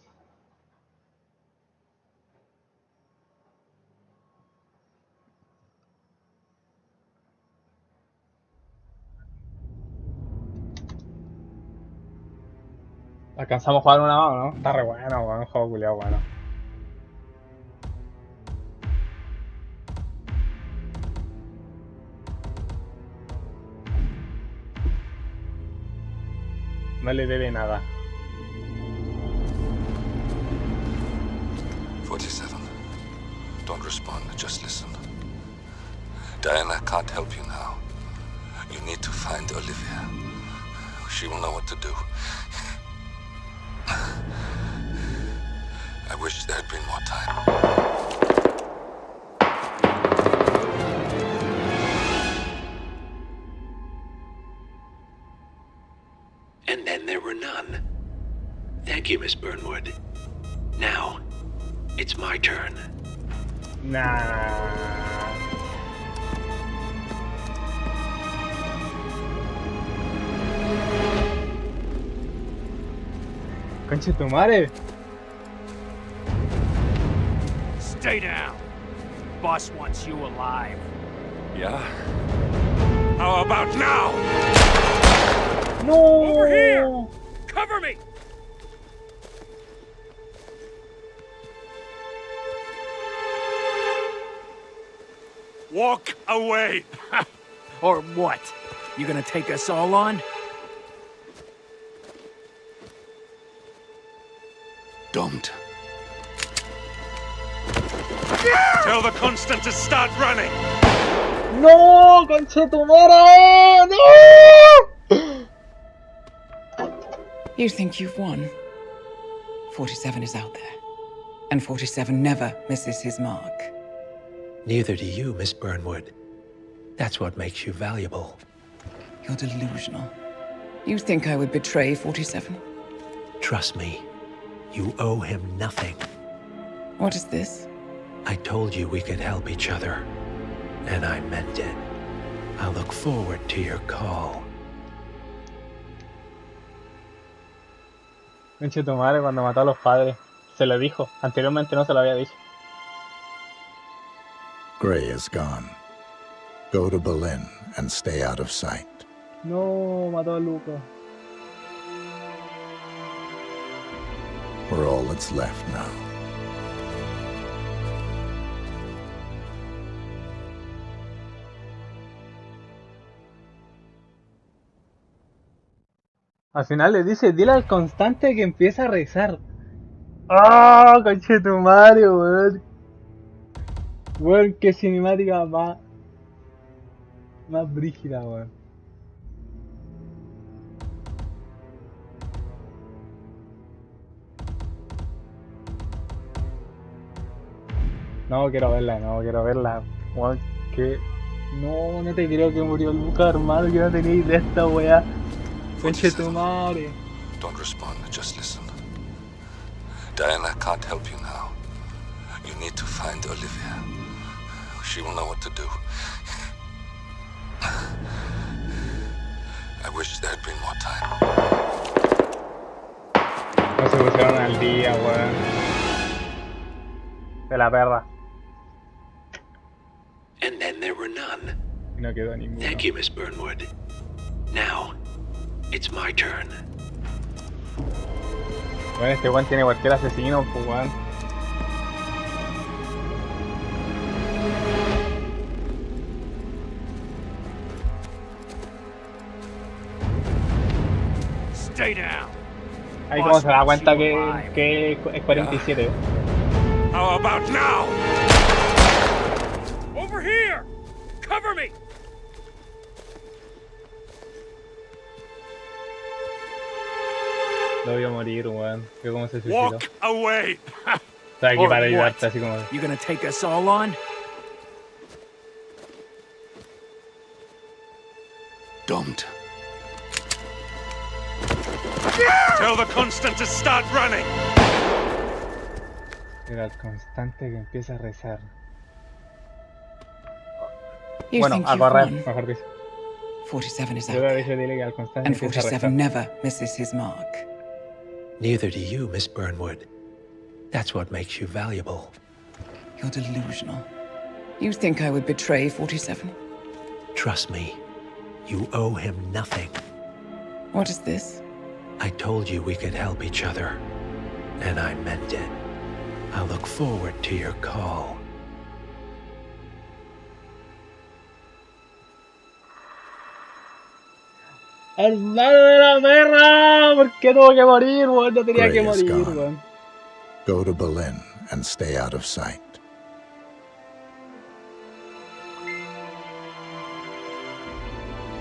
Speaker 1: Alcanzamos a jugar una mano, ¿no? Está re bueno, un juego culiado bueno. No le debe nada.
Speaker 3: 47. Don't respond, just listen. Diana can't help you now. You need to find Olivia. She will know what to do. I wish there had been more time.
Speaker 11: And then there were none. Thank you, Miss Burnwood. Now, it's my turn.
Speaker 1: Nah. Conche tu madre.
Speaker 15: Stay down. Boss wants you alive.
Speaker 17: Yeah? How about now?
Speaker 1: No!
Speaker 15: Over here! Cover me!
Speaker 17: Walk away!
Speaker 15: Or what? You gonna take us all on?
Speaker 3: Don't.
Speaker 17: Tell the Constant to start running!
Speaker 1: No, conche tu madre. No!
Speaker 4: You think you've won? 47 is out there. And 47 never misses his mark.
Speaker 22: Neither do you, Miss Burnwood. That's what makes you valuable.
Speaker 4: You're delusional. You think I would betray 47?
Speaker 22: Trust me, you owe him nothing.
Speaker 4: What is this?
Speaker 22: I told you we could help each other, and I meant it. I'll look forward to your call.
Speaker 1: Conche tu madre, cuando mató a los padres. Se lo dijo. Anteriormente no se lo había dicho.
Speaker 2: Gray is gone. Go to Berlin and stay out of sight.
Speaker 1: No, mató a Luca.
Speaker 2: We're all that's left now.
Speaker 1: Al final le dice, dile al constante que empieza a rezar. ¡Ah! ¡Oh, conchetumadre, weón! Weón, qué cinemática más brígida, weón. No quiero verla, weón, que... No te creo que murió Luca, hermano, que no tenía idea de esta weá. Conchetumare.
Speaker 3: Don't respond, just listen. Diana can't help you now. You need to find Olivia. She will know what to do. I wish there had been more time.
Speaker 1: No se pusieron al día, weón. De la perra.
Speaker 11: And then there were none.
Speaker 1: No quedó ninguno.
Speaker 11: Thank you, Miss Burnwood. Now, it's my turn.
Speaker 1: Bueno, este weón tiene cualquier asesino, pues weón.
Speaker 15: Stay down.
Speaker 1: Ahí como se da cuenta que es 47.
Speaker 17: How about now? Over here! Cover me!
Speaker 1: Lo voy a morir, weón. Que cómo se suicidó.
Speaker 17: Walk away!
Speaker 1: Está aquí para ayudarte, así como...
Speaker 7: You gonna take us all on?
Speaker 3: Don't.
Speaker 17: Tell the constant to start running!
Speaker 1: Era el constante que empieza a rezar.
Speaker 4: You
Speaker 1: Bueno,
Speaker 4: think
Speaker 1: a
Speaker 4: you've
Speaker 1: correr,
Speaker 4: won?
Speaker 1: mejor dicho.
Speaker 4: 47 is
Speaker 1: Yo
Speaker 4: out
Speaker 1: le
Speaker 4: there.
Speaker 1: dije dile que al constante
Speaker 4: And
Speaker 1: empieza a
Speaker 4: 47
Speaker 1: rezar.
Speaker 4: never misses his mark.
Speaker 22: Neither do you, Miss Burnwood. That's what makes you valuable.
Speaker 4: You're delusional. You think I would betray 47?
Speaker 22: Trust me, you owe him nothing.
Speaker 4: What is this?
Speaker 22: I told you we could help each other, and I meant it. I'll look forward to your call.
Speaker 1: ¡Hermano de la perra! ¿Por qué tuvo que morir, weón? No tenía
Speaker 2: Gray
Speaker 1: que
Speaker 2: is
Speaker 1: morir,
Speaker 2: gone.
Speaker 1: weón.
Speaker 2: Go to Berlin and stay out of sight.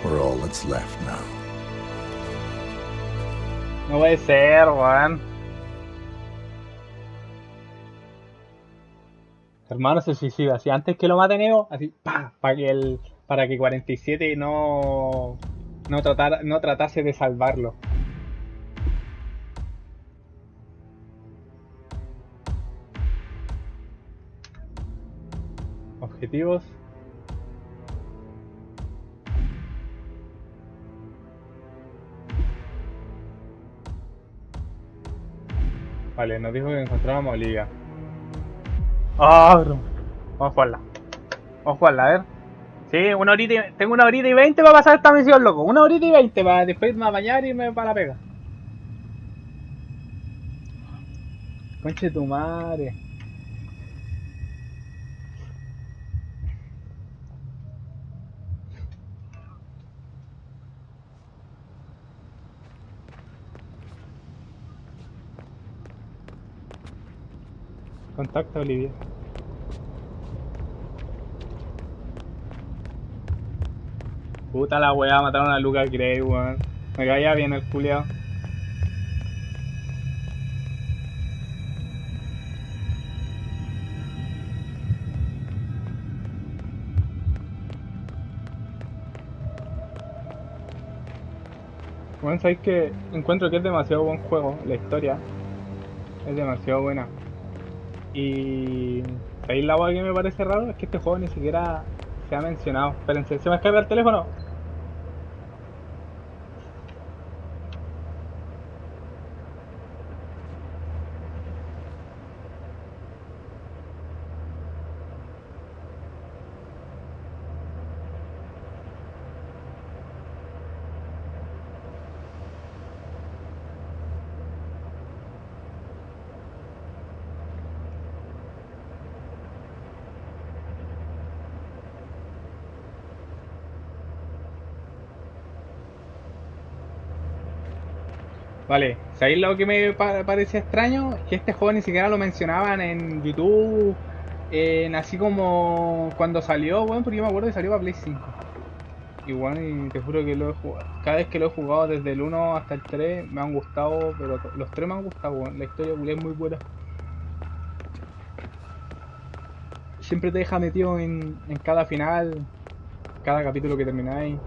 Speaker 2: We're all that's left now.
Speaker 1: No puede ser, weón. Hermano se suicida, así antes que lo mate Neo, así, ¡pah! Para que 47 no tratase de salvarlo. Objetivos. Vale, nos dijo que encontrábamos a Olivia. ¡Ah, bro! Vamos a jugarla. Vamos a jugarla, a ver. Sí, tengo 1 hora y 20 para pasar esta misión, loco. 1 hora y 20 para después irme a bañar y irme para la pega. Conche tu madre. Contacta a Olivia. Puta la weá, mataron a Lucas Gray, weón. Me caía bien el culiao. Bueno, sabéis que encuentro que es demasiado buen juego, la historia es demasiado buena. Y ¿sabéis la weá que me parece raro? Es que este juego ni siquiera se ha mencionado. Espérense, ¿se me escapa el teléfono? Vale, ¿sabéis lo que me parece extraño? Que este juego ni siquiera lo mencionaban en YouTube, así como cuando salió, bueno, porque yo me acuerdo que salió para Play 5. Y bueno, y te juro que lo he jugado, cada vez que lo he jugado desde el 1 hasta el 3 me han gustado, pero los 3 me han gustado, bueno. La historia es muy buena. Siempre te deja metido en cada final, cada capítulo que termináis.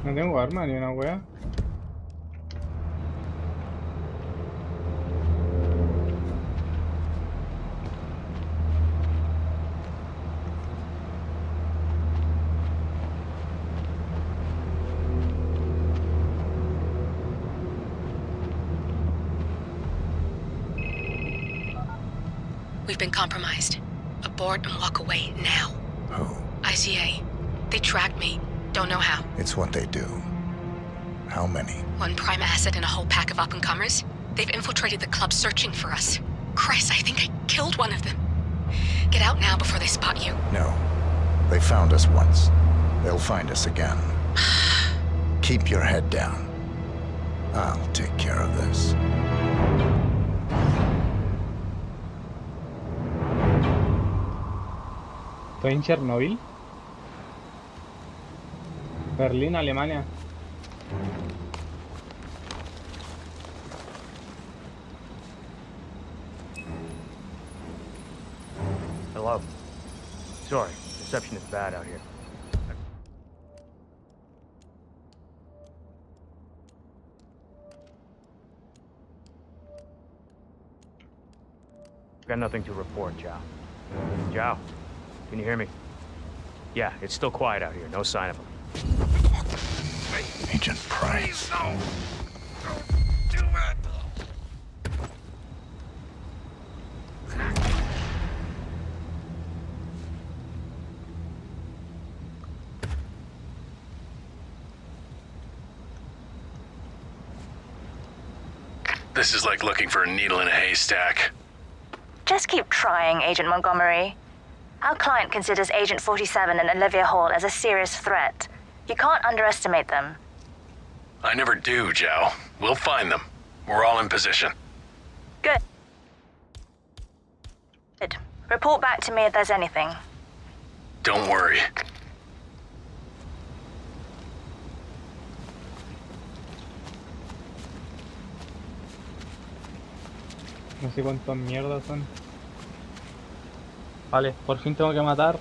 Speaker 1: No tengo arma ni una wea.
Speaker 7: We've been compromised. Abort and walk away now.
Speaker 2: Who?
Speaker 7: ICA. They tracked me. Don't know how.
Speaker 2: It's what they do. How many?
Speaker 7: One prime asset and a whole pack of up-and-comers. They've infiltrated the club searching for us. Christ, I think I killed one of them. Get out now before they spot you.
Speaker 2: No. They found us once. They'll find us again. Keep your head down. I'll take care of this.
Speaker 1: Estoy en Chernobyl. Berlín, Alemania.
Speaker 15: Hello. Sorry, reception is bad out here. Got nothing to report, Zhao. Zhao, can you hear me? Yeah, it's still quiet out here. No sign of him.
Speaker 2: Agent Price.
Speaker 5: No! Don't do it!
Speaker 17: This is like looking for a needle in a haystack.
Speaker 16: Just keep trying, Agent Montgomery. Our client considers Agent 47 and Olivia Hall as a serious threat. You can't underestimate them.
Speaker 17: I never do, Zhao. We'll find them. We're all in position.
Speaker 16: Good. Good. Report back to me if there's anything.
Speaker 17: Don't worry.
Speaker 1: No sé cuántas mierdas son. Vale, por fin tengo que matar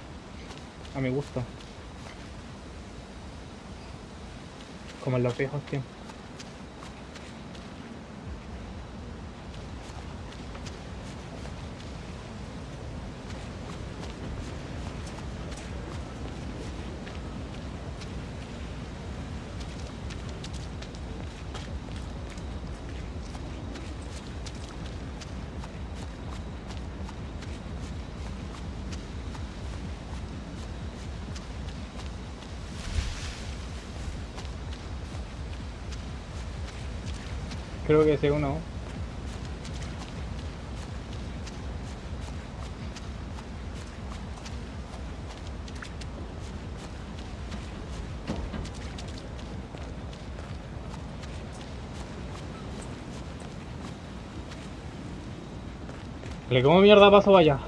Speaker 1: a mi gusto. Como en los viejos tiempos. Creo que ese uno. Vale, ¿cómo mierda paso vaya?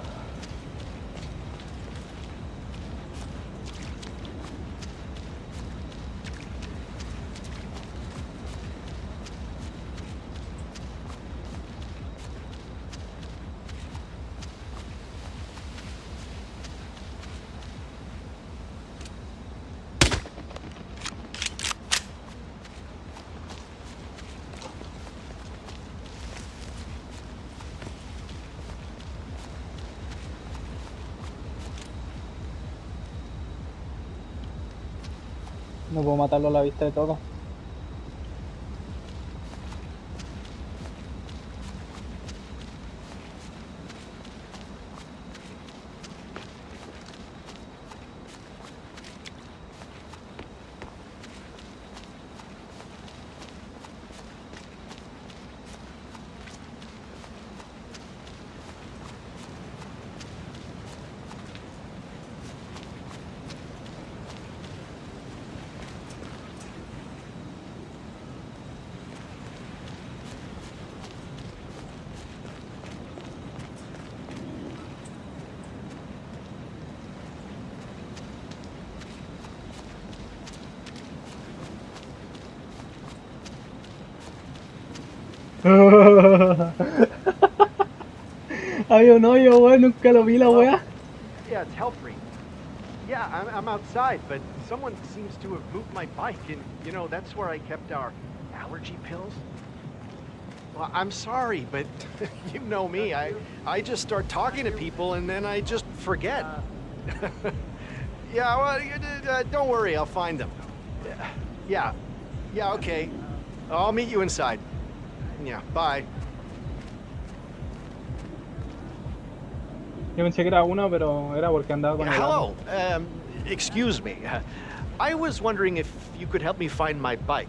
Speaker 1: No puedo matarlo a la vista de todo. Había un hoyo, weón, nunca lo vi la weá.
Speaker 15: Yeah, it's hell free.
Speaker 13: Yeah, I'm outside, but someone seems to have moved my bike, and, you know, that's where I kept our allergy pills. Well, I'm sorry, but you know me. I just start talking to people, and then I just forget. Yeah, well, don't worry, I'll find them. Yeah, okay. I'll meet you inside. Yeah, bye.
Speaker 1: Yo pensé que era uno, pero era porque andaba con el
Speaker 13: Hello, excuse me. I was wondering if you could help me find my bike.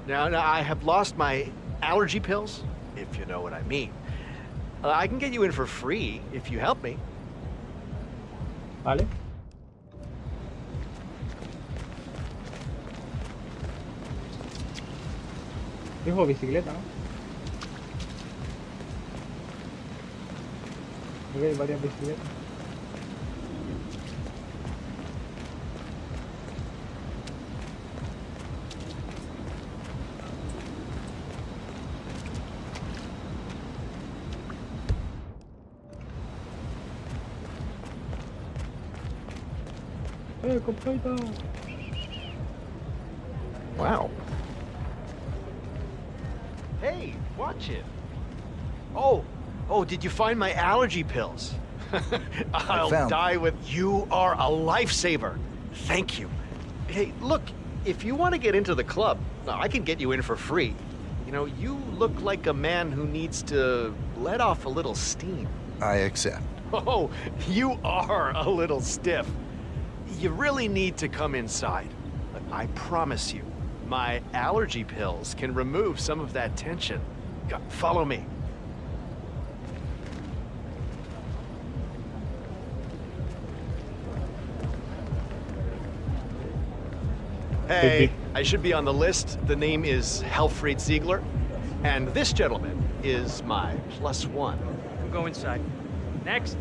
Speaker 13: Now, I have lost my allergy pills, if you know what I mean. I can get you in for free if you help me.
Speaker 1: Vale. Dijo bicicleta, ¿no? Creo que hay varias bicicletas. Completo.
Speaker 13: Wow. Hey, watch it. Oh, did you find my allergy pills? I'll die with... You are a lifesaver. Thank you. Hey, look, if you want to get into the club, I can get you in for free. You know, you look like a man who needs to let off a little steam.
Speaker 2: I accept.
Speaker 13: Oh, you are a little stiff. You really need to come inside. I promise you, my allergy pills can remove some of that tension. Follow me. Hey, I should be on the list. The name is Helfried Ziegler, and this gentleman is my +1.
Speaker 15: We'll go inside. Next.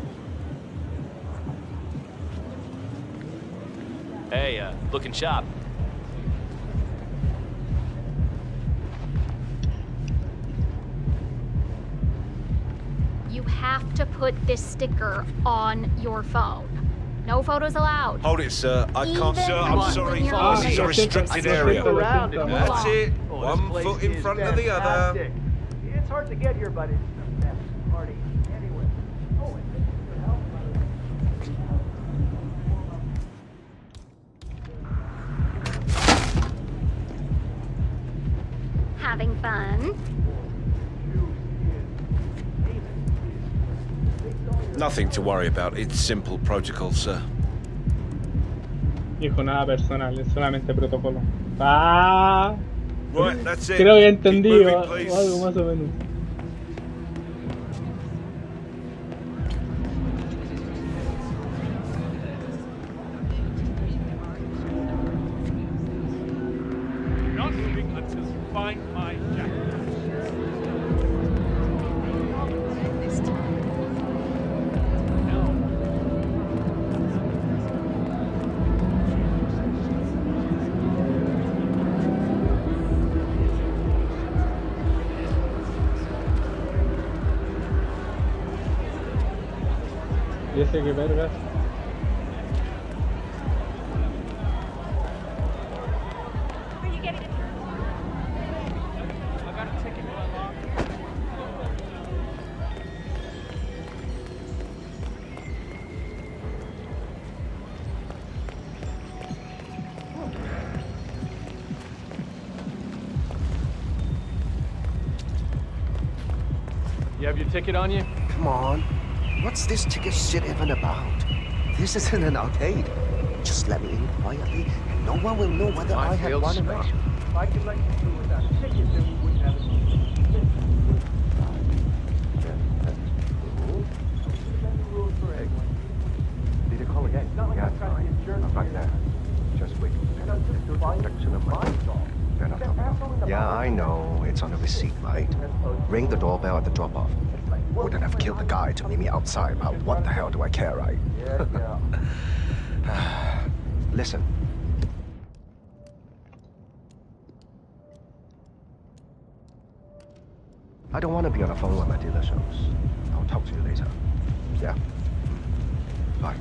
Speaker 21: Hey, looking sharp.
Speaker 14: You have to put this sticker on your phone. No photos allowed.
Speaker 17: Hold it, sir. I can't, sir. I'm sorry. This is a restricted area.
Speaker 13: That's
Speaker 17: it. One foot in front of the other.
Speaker 13: It's hard to get here, but it's the best party anyway. Oh, and thank you for help, by the way.
Speaker 14: Having fun?
Speaker 17: Nothing to worry about. It's simple protocol, sir.
Speaker 1: Hijo, nada personal, es solamente protocolo. Ah,
Speaker 17: Right, that's it.
Speaker 1: creo que entendí
Speaker 17: Keep moving,
Speaker 1: o
Speaker 17: please.
Speaker 1: algo más o menos.
Speaker 17: Not moving until you find my jacket.
Speaker 1: Y ese que vergas.
Speaker 13: You have your ticket on you?
Speaker 23: Come on. What's this ticket shit even about? This isn't an arcade. Just let me in quietly, and no one will know whether I have won or not.
Speaker 13: If I could let you through with that ticket, then we wouldn't have it.
Speaker 23: Did you call again? Yeah, fine. I'm right there. Just wait. Protection of my then I'll come. Yeah, I know. It's on the receipt, right? Ring the doorbell at the drop-off. Wouldn't have killed the guy to meet me outside, but what the hell do I care, right? Listen. I don't want to be on the phone with my dealer shows. I'll talk to you later. Yeah? Bye.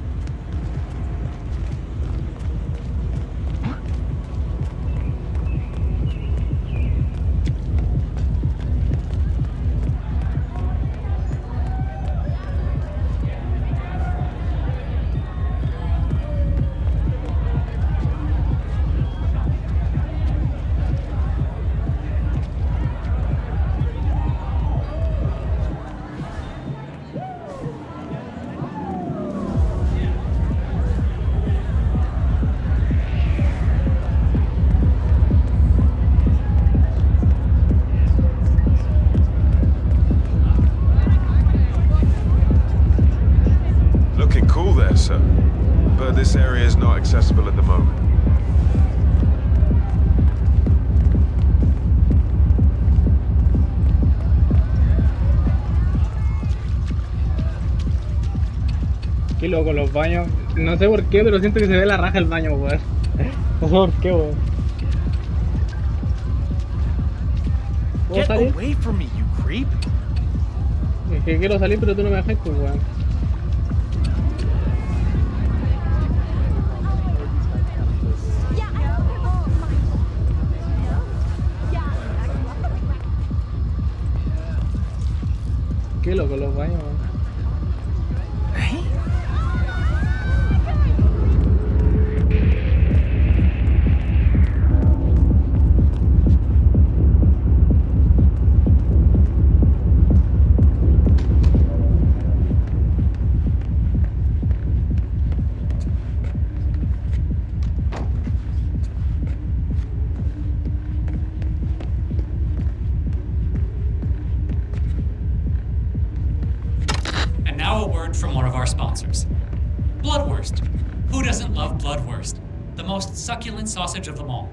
Speaker 19: but this area is not accessible at the moment.
Speaker 1: Qué loco los baños. No sé por qué, pero siento que se ve la raja el baño, weón. No sé por qué, weón. ¿Puedo salir?
Speaker 15: Away from me, you creep.
Speaker 1: Es que quiero salir, pero tú no me dejas, pues, weón. Qué loco los baños, weón.
Speaker 6: From one of our sponsors. Bloodwurst. Who doesn't love Bloodwurst? The most succulent sausage of them all.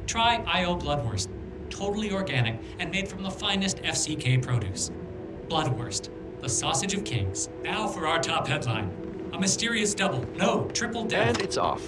Speaker 6: Try IO Bloodwurst. Totally organic and made from the finest FCK produce. Bloodwurst, the sausage of kings. Now for our top headline. A mysterious double, no, triple death.
Speaker 13: And it's off.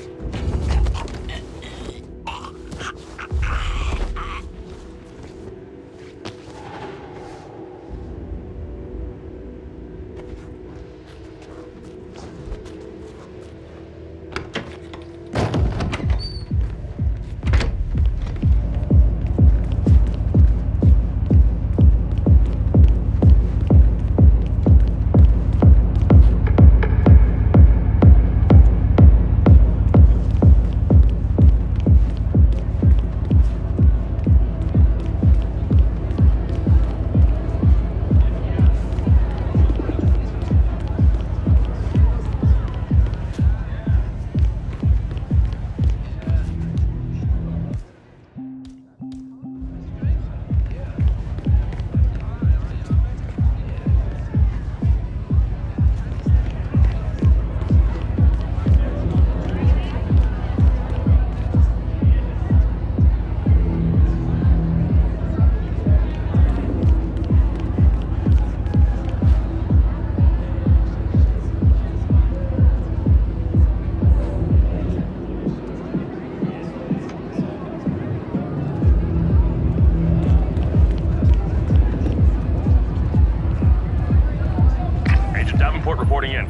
Speaker 15: Reporting in.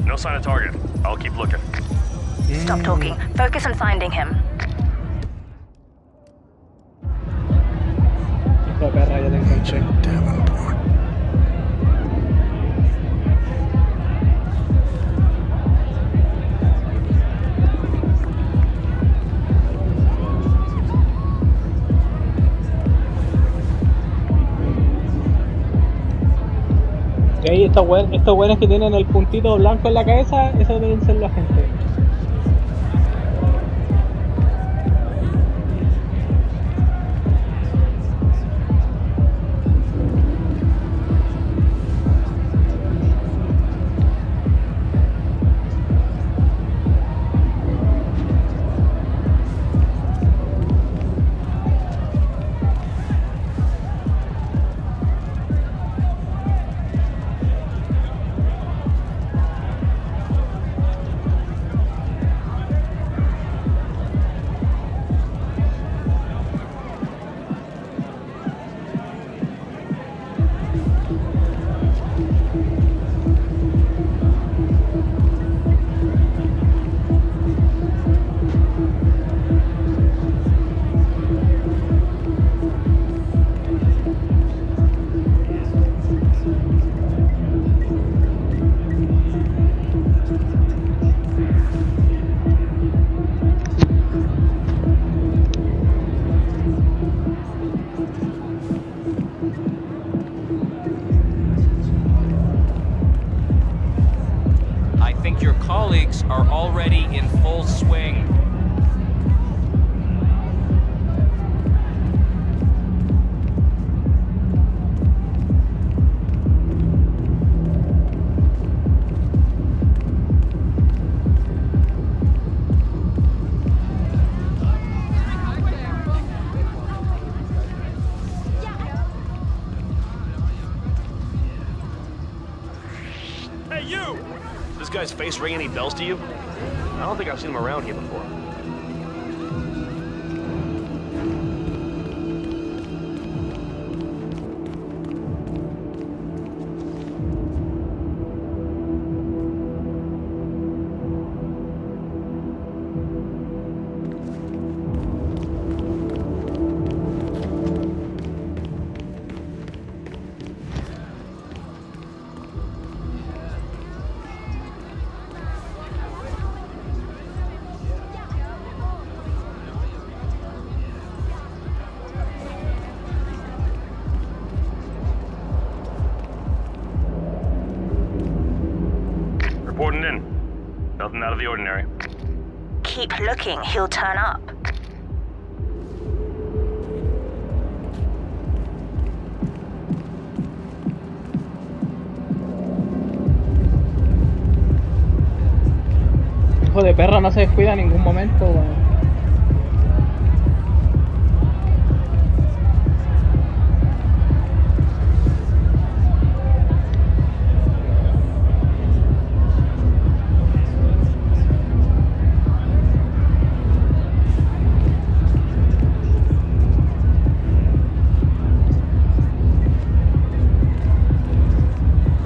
Speaker 15: No sign of target. I'll keep looking.
Speaker 16: Stop talking. Focus on finding him.
Speaker 1: Hijo de perra, ya te encontré. Y ahí estos buenos que tienen el puntito blanco en la cabeza, esos deben ser los agentes.
Speaker 13: guy's face ring any bells to you? I don't think I've seen him around here before.
Speaker 15: Reporting in. Nothing out of the ordinary.
Speaker 16: Keep looking, he'll turn up.
Speaker 1: Hijo de perra, no se descuida en ningún momento, weón.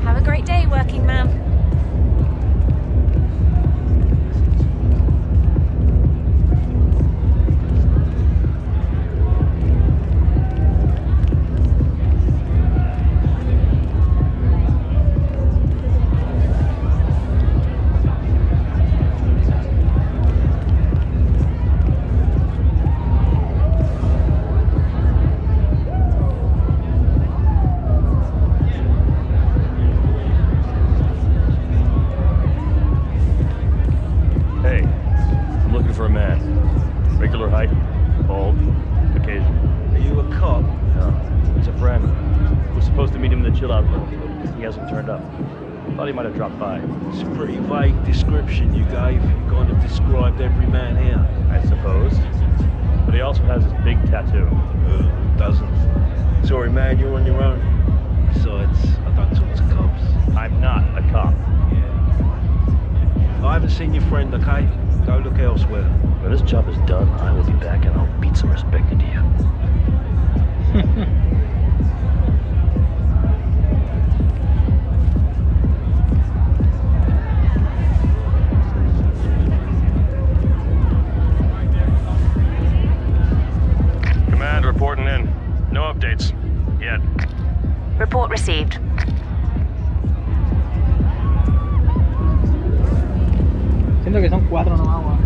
Speaker 16: Have a great day, working man.
Speaker 15: Hey, I'm looking for a man. Regular height, bald, Caucasian.
Speaker 13: Are you a cop?
Speaker 15: No, it's a friend. We're supposed to meet him in the chill-out room, but he hasn't turned up. Thought he might have dropped by.
Speaker 9: It's a pretty vague description you gave. You kind of described every man here.
Speaker 15: I suppose. But he also has this big tattoo.
Speaker 9: Doesn't. Sorry, man, you're on your own. Besides, I don't talk to cops.
Speaker 15: I'm not a cop.
Speaker 9: I haven't seen your friend, okay? Go look elsewhere.
Speaker 15: When this job is done, I will be back and I'll beat some respect into you. Command reporting in. No updates. Yet.
Speaker 16: Report received.
Speaker 1: Siento que son 4 nomás, weón.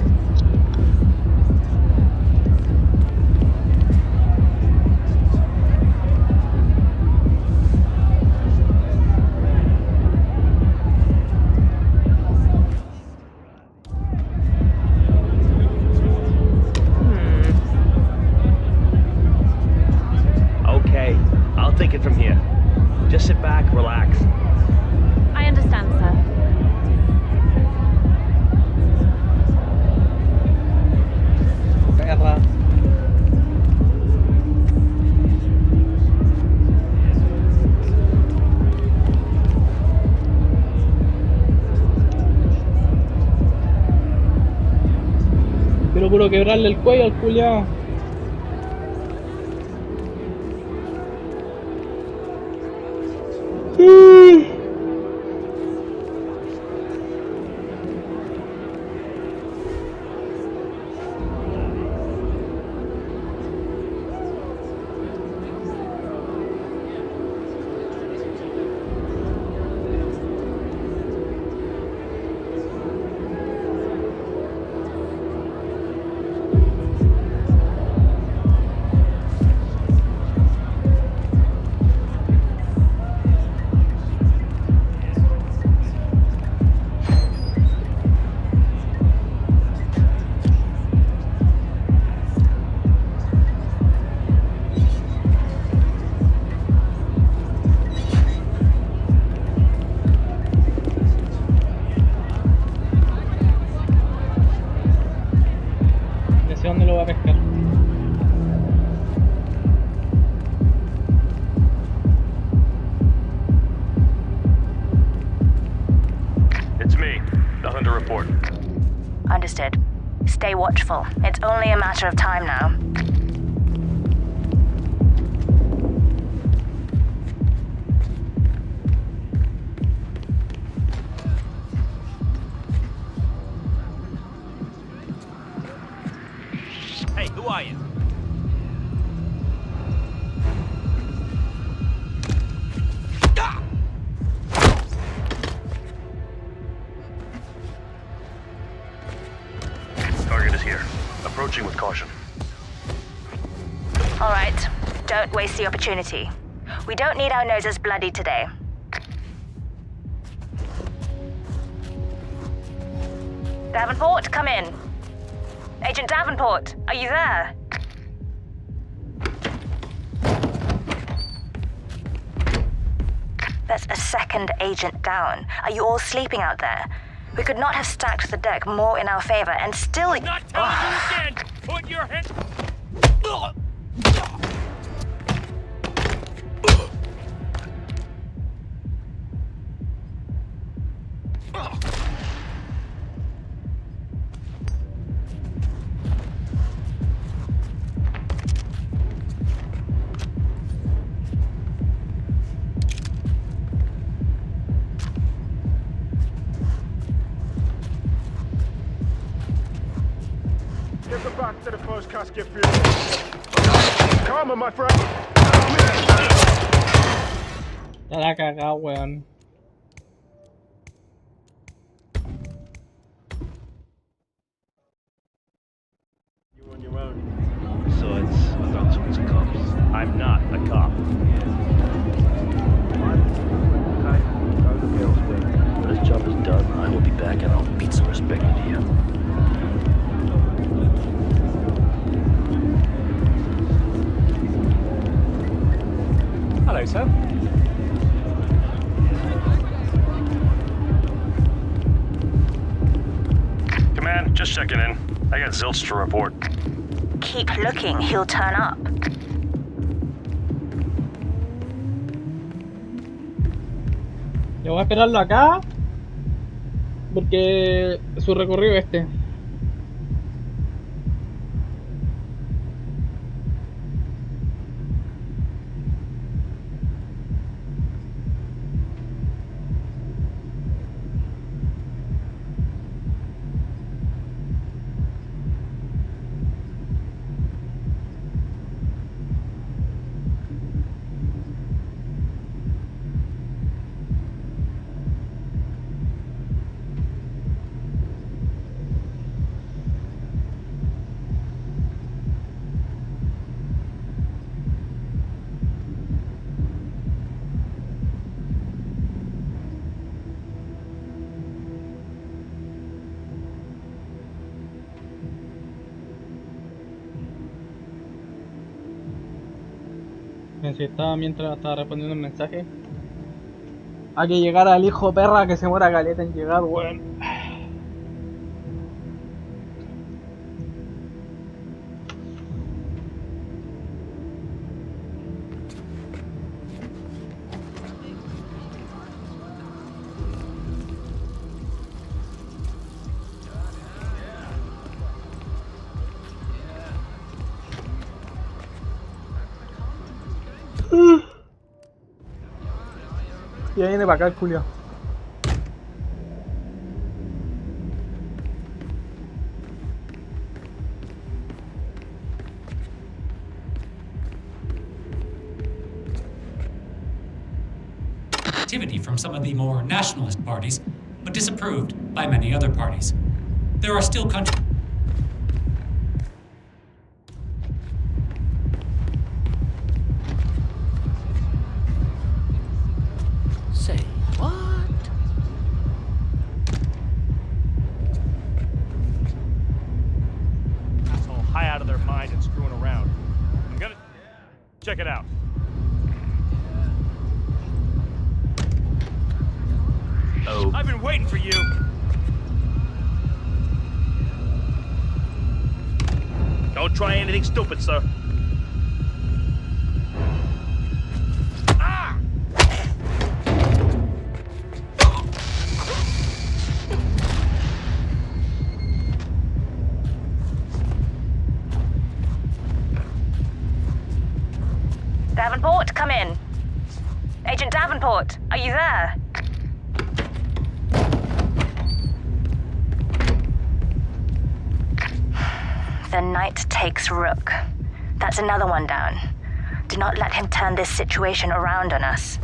Speaker 13: Okay, I'll take it from here. Just sit back, relax.
Speaker 14: I understand, sir.
Speaker 1: Perra. Quiero puro quebrarle el cuello al culiao.
Speaker 16: posted. Stay watchful. It's only a matter of time now.
Speaker 21: Hey, who are you?
Speaker 9: Target is here. Approaching with caution.
Speaker 16: All right, don't waste the opportunity. We don't need our noses bloody today. Davenport, come in. Agent Davenport, are you there? That's a second agent down. Are you all sleeping out there? We could not have stacked the deck more in our favor and still...
Speaker 21: Not telling you again! Put your hand...
Speaker 9: Get the back to the first casket funeral. Calm, my friend.
Speaker 1: Ya la cagado, weón.
Speaker 9: You on your own. Besides, I don't talk to cops.
Speaker 15: I'm not a cop.
Speaker 9: Okay, go look elsewhere. When this job is done, I will be back and I'll beat some respect into you.
Speaker 15: Hello, sir.
Speaker 9: Command, just checking in. I got zilch to report.
Speaker 16: Keep looking, he'll turn up.
Speaker 1: Yo voy a esperarlo acá porque su recorrido este. Necesitaba mientras estaba respondiendo un mensaje. Hay que llegar al hijo perra que se muera caleta en llegar, weón. Ya viene para acá el Julio.
Speaker 6: Activity from some of the more nationalist parties, but disapproved by many other parties. There are still countries.
Speaker 11: Say what?
Speaker 15: Asshole high out of their mind and screwing around. I'm gonna check it out.
Speaker 9: Oh.
Speaker 15: I've been waiting for you.
Speaker 9: Don't try anything stupid, sir.
Speaker 16: Davenport, come in. Agent Davenport, are you there? The knight takes rook. That's another one down. Do not let him turn this situation around on us.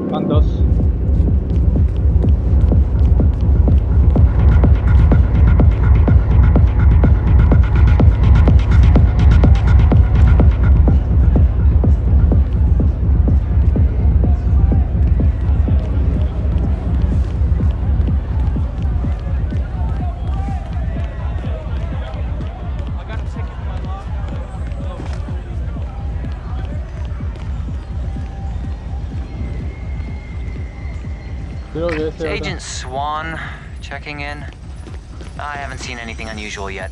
Speaker 1: Van dos.
Speaker 8: It's Agent Swan checking in. I haven't seen anything unusual yet.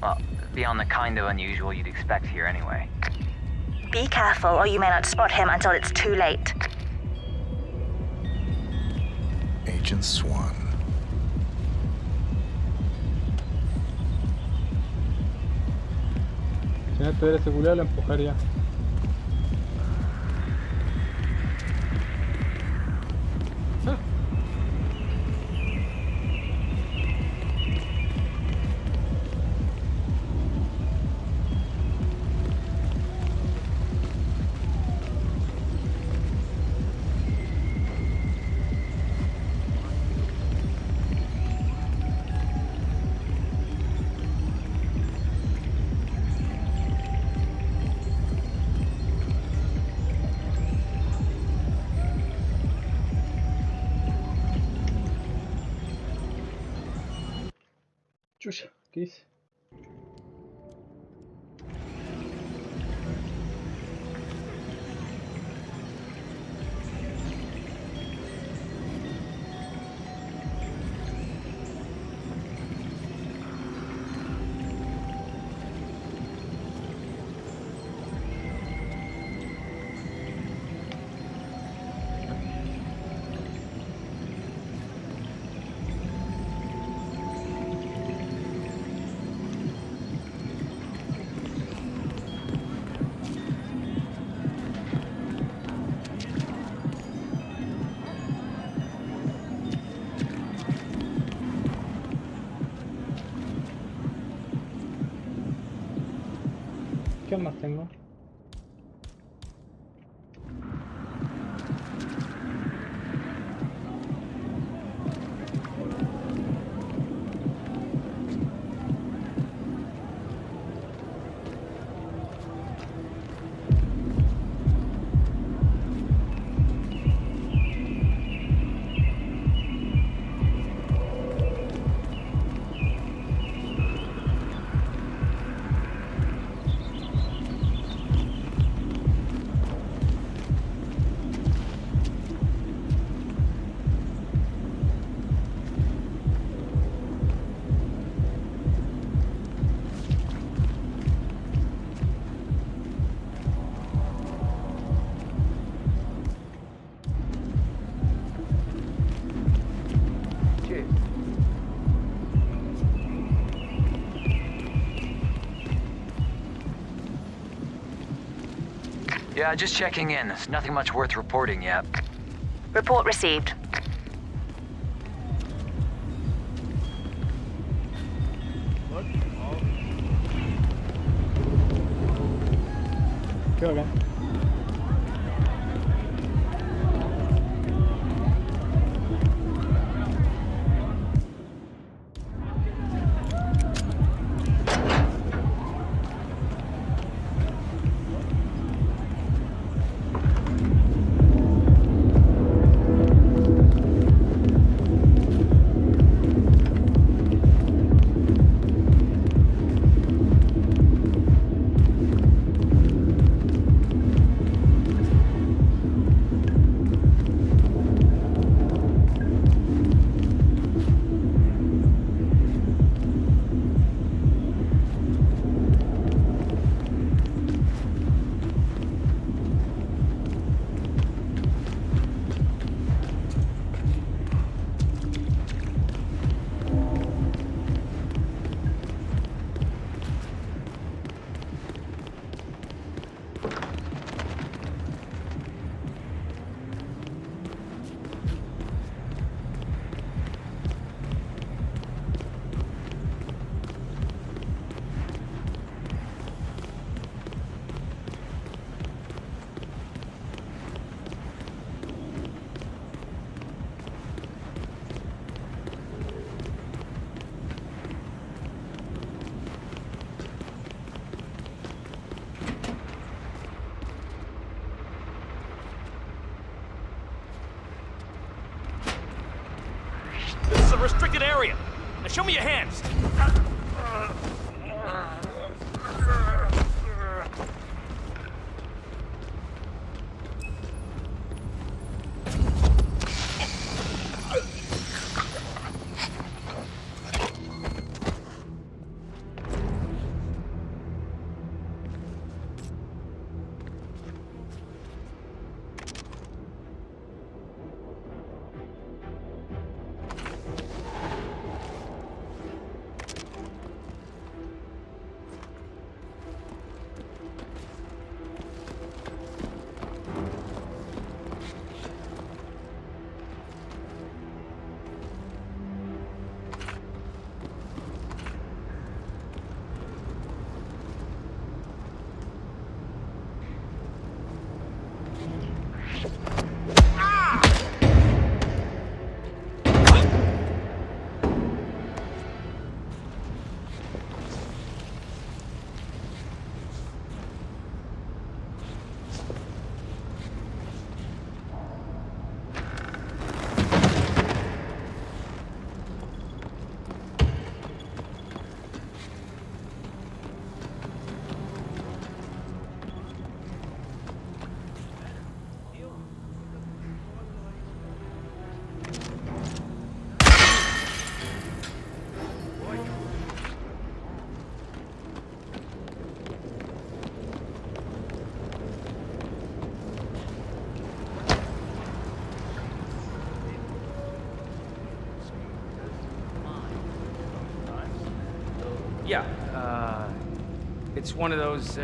Speaker 8: Well, beyond the kind of unusual you'd expect here anyway.
Speaker 16: Be careful or you may not spot him until it's too late.
Speaker 2: Agent Swan.
Speaker 1: Si no estuviera ese culiao, lo empujaría. Chucha, ¿qué hice? ¿Qué más tengo?
Speaker 8: Yeah, just checking in. There's nothing much worth reporting yet.
Speaker 16: Report received.
Speaker 1: Qué bacán.
Speaker 21: restricted area. Now show me your hands.
Speaker 10: Yeah, it's one of those,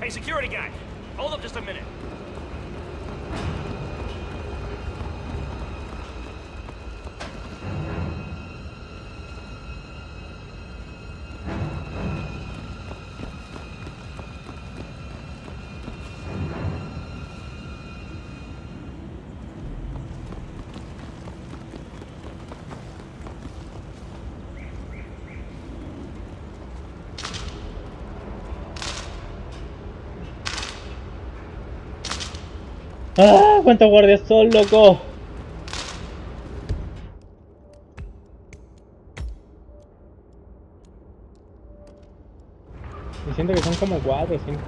Speaker 21: Hey, security guy, hold up just a minute.
Speaker 1: ¡Ah! ¿Cuántos guardias son, loco? Me siento que son como 4 o 5.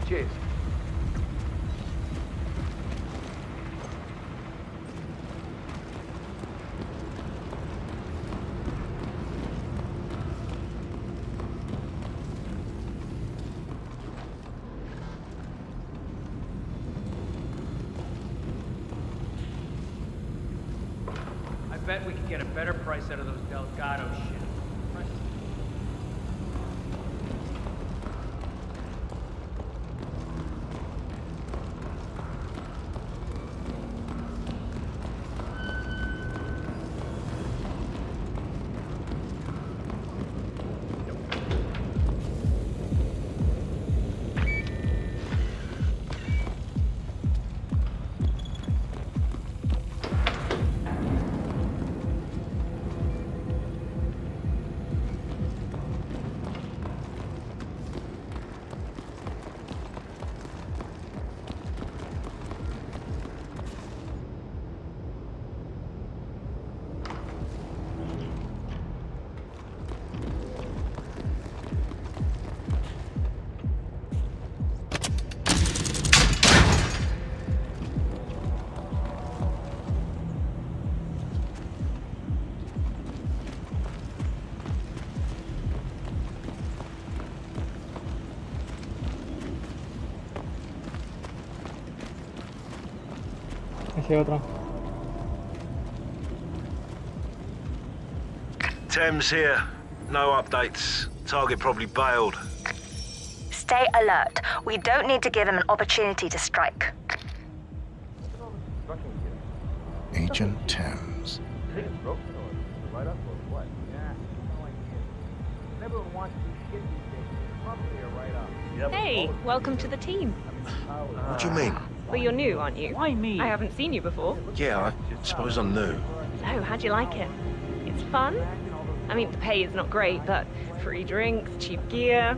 Speaker 10: Cheers. I bet we could get a better price out of those Delgado shit.
Speaker 1: Ese otro.
Speaker 22: Thames here. No updates. Target probably bailed.
Speaker 16: Stay alert. We don't need to give him an opportunity to strike.
Speaker 2: Agent Thames.
Speaker 12: Hey, welcome to the team.
Speaker 22: What do you mean?
Speaker 12: Well, you're new, aren't you? Why me? I haven't seen you before.
Speaker 22: Yeah, I suppose I'm new.
Speaker 12: So, how'd you like it? It's fun? I mean, the pay is not great, but free drinks, cheap gear.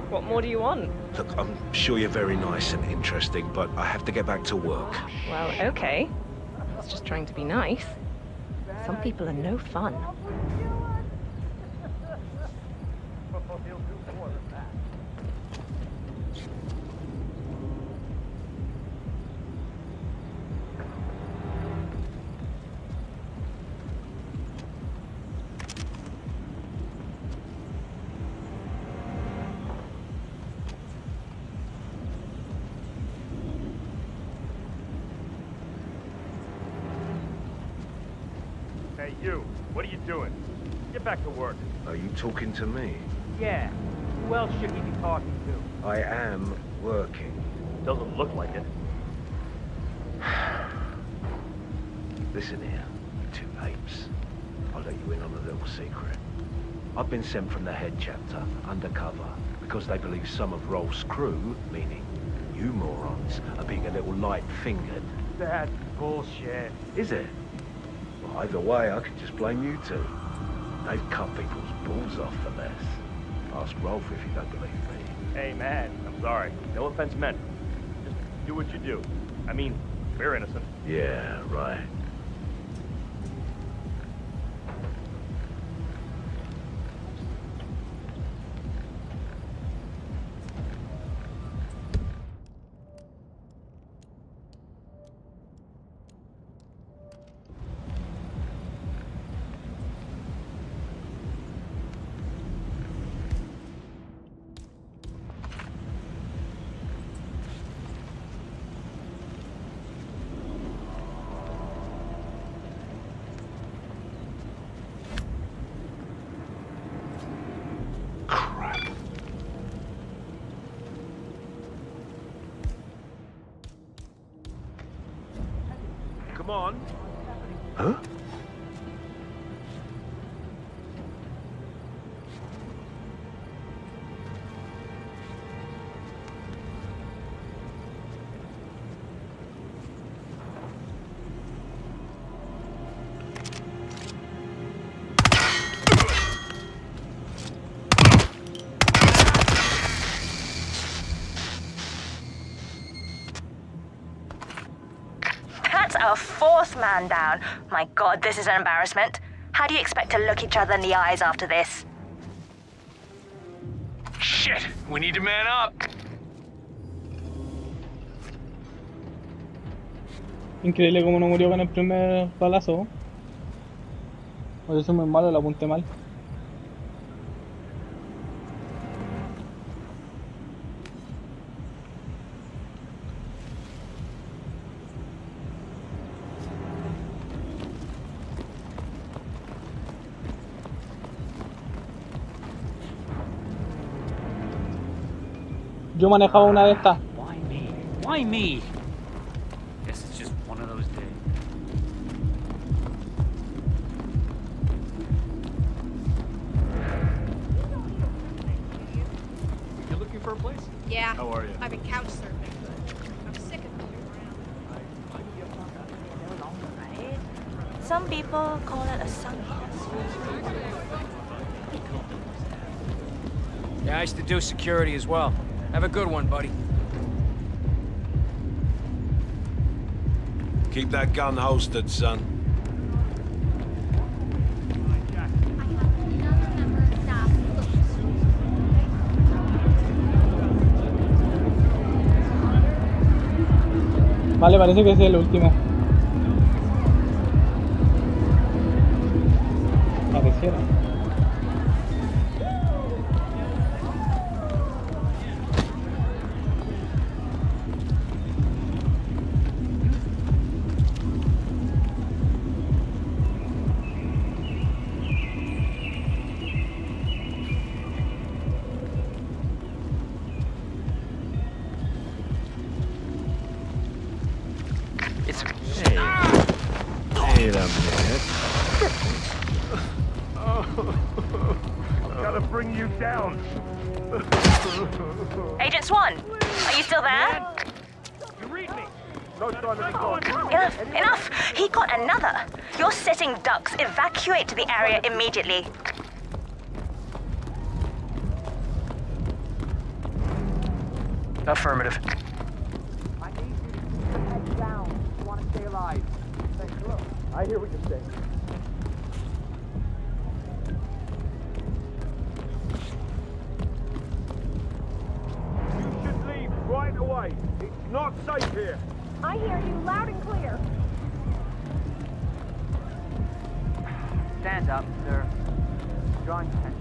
Speaker 12: What more do you want?
Speaker 22: Look, I'm sure you're very nice and interesting, but I have to get back to work.
Speaker 12: Well, okay. I was just trying to be nice. Some people are no fun.
Speaker 15: Hey, you. What are you doing? Get back to work.
Speaker 22: Are you talking to me?
Speaker 10: Yeah. Who else should he be talking to?
Speaker 22: I am working.
Speaker 15: Doesn't look like it.
Speaker 22: Listen here, you two apes. I'll let you in on a little secret. I've been sent from the head chapter, undercover, because they believe some of Rolf's crew, meaning you morons, are being a little light-fingered.
Speaker 15: That's bullshit.
Speaker 22: Is it? Well, either way, I could just blame you two. They've cut people's balls off for less. Ask Rolf if you don't believe me.
Speaker 15: Hey, man, I'm sorry. No offense meant. Just do what you do. I mean, we're innocent.
Speaker 22: Yeah, right.
Speaker 15: Come on.
Speaker 22: Huh?
Speaker 16: That's our fourth man down. My God, this is an embarrassment. How do you expect to look each other in the eyes after this?
Speaker 15: Shit! We need to man up!
Speaker 1: Increíble cómo no murió con el primer balazo. O yo soy muy malo, lo apunté mal. Yo manejaba una de estas.
Speaker 10: Why me? Why me? Guess it's just one of those days.
Speaker 15: You looking for a place?
Speaker 18: Yeah.
Speaker 15: How are you?
Speaker 18: I've been couch surfing, but I'm sick of moving around.
Speaker 16: Some people call it a sunhouse.
Speaker 10: Yeah, I used to do security as well. Have a good one, buddy.
Speaker 22: Keep that gun holstered, son.
Speaker 1: Vale, parece que ese es el último. Pareciera.
Speaker 7: Please.
Speaker 22: Hey. Wait a minute.
Speaker 21: I've got to bring you down.
Speaker 16: Agent Swan, are you still there?
Speaker 21: You read me. No time to be gone.
Speaker 16: Enough! He got another. You're sitting ducks. Evacuate to the area immediately.
Speaker 8: Affirmative.
Speaker 10: I need you to keep your head down if you want to stay alive. Thanks. Look, I hear what you're saying.
Speaker 21: You should leave right away. It's not safe here.
Speaker 18: I hear you loud and clear.
Speaker 10: Stand up, sir. Drawing attention.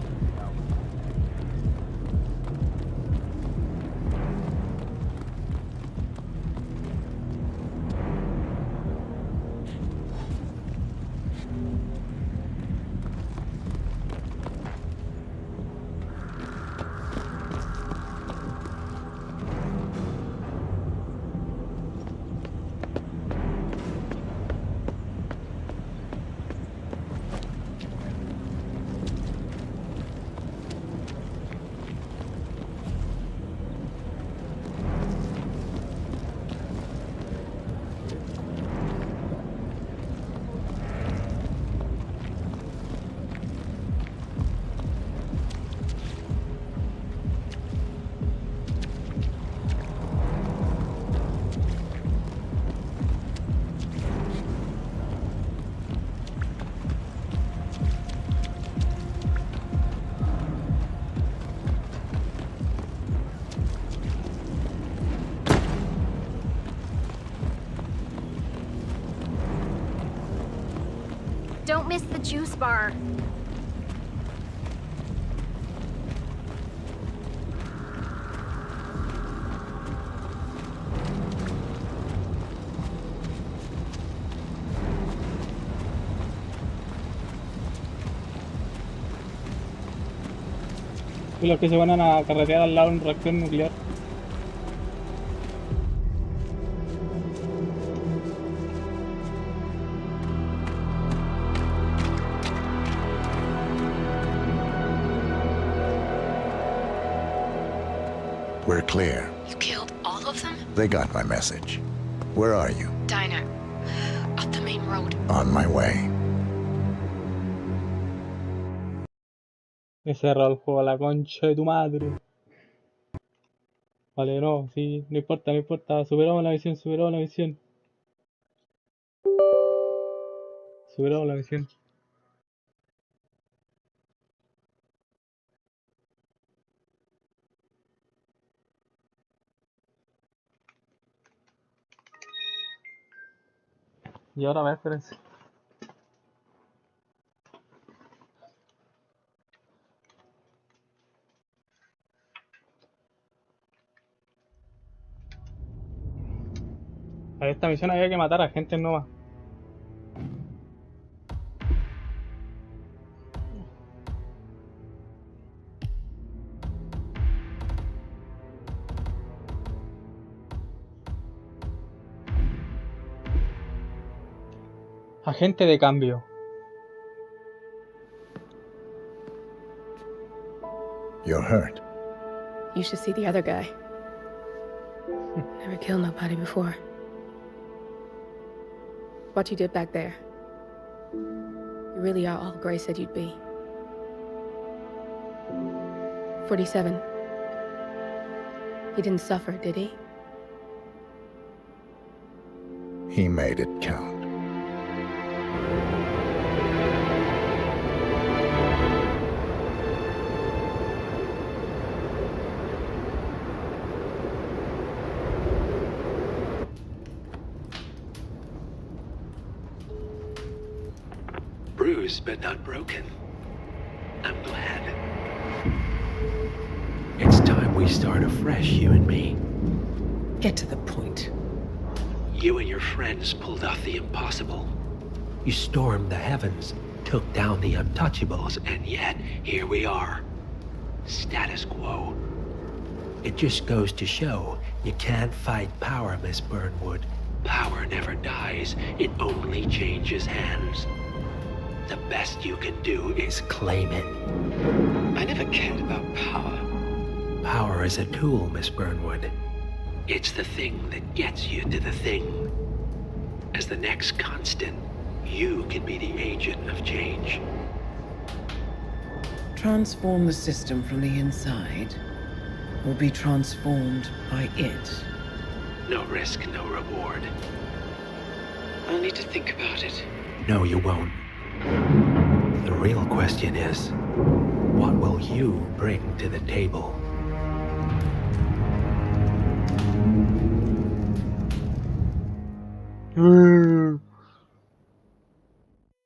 Speaker 14: Don't miss the juice bar.
Speaker 1: Y los que se van a carretear al lado de un reactor nuclear.
Speaker 2: We're clear.
Speaker 7: You killed all of them?
Speaker 2: They got my message. Where are you?
Speaker 7: Diner. Up the main road.
Speaker 2: On my way.
Speaker 1: He cerrado el juego a la concha de tu madre. Vale, no, sí, no importa, no importa. Superamos la misión, superamos la misión. Superamos la misión. Y ahora me espérense. A esta misión había que matar a gente nueva. Agente de cambio.
Speaker 2: You're hurt.
Speaker 3: You should see the other guy. Never killed nobody before. What you did back there. You really are all Gray said you'd be. 47. He didn't suffer, did he?
Speaker 2: He made it count.
Speaker 11: Bruised but not broken. I'm glad. It's time we start afresh, you and me.
Speaker 4: Get to the point.
Speaker 11: You and your friends pulled off the impossible. You stormed the heavens, took down the untouchables, and yet here we are. Status quo. It just goes to show you can't fight power, Miss Burnwood. Power never dies. changes, it only changes hands. The best you can do is claim it.
Speaker 5: I never cared about power.
Speaker 11: Power is a tool, Miss Burnwood. It's the thing that gets you to the thing. As the next constant, you can be the agent of change.
Speaker 4: Transform the system from the inside, or be transformed by it.
Speaker 11: No risk, no reward.
Speaker 5: I'll need to think about it.
Speaker 11: No, you won't. The real question is, what will you bring to the table?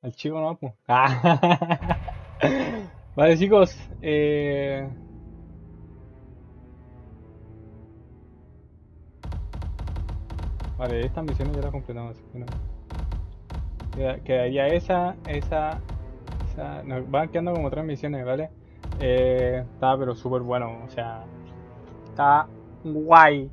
Speaker 1: El chico no, pues. Vale, chicos. Vale, estas misiones ya las completamos. Así que no. Quedaría esa. Nos van quedando como 3 misiones, ¿vale? Está pero súper bueno. O sea, está guay.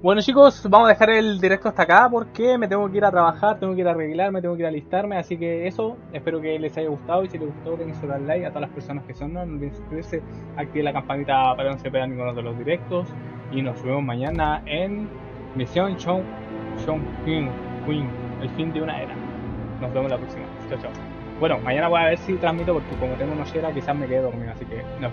Speaker 1: Bueno, chicos, vamos a dejar el directo hasta acá porque me tengo que ir a trabajar, tengo que ir a arreglarme, tengo que ir a alistarme, así que eso, espero que les haya gustado y si les gustó denle su like a todas las personas que son, no olviden suscribirse, activen la campanita para que no se pierdan ninguno de los directos y nos vemos mañana en Misión Queen, el fin de una era. Nos vemos la próxima, chao chao. Bueno, mañana voy a ver si transmito porque como tengo nochera quizás me quede dormido, así que nos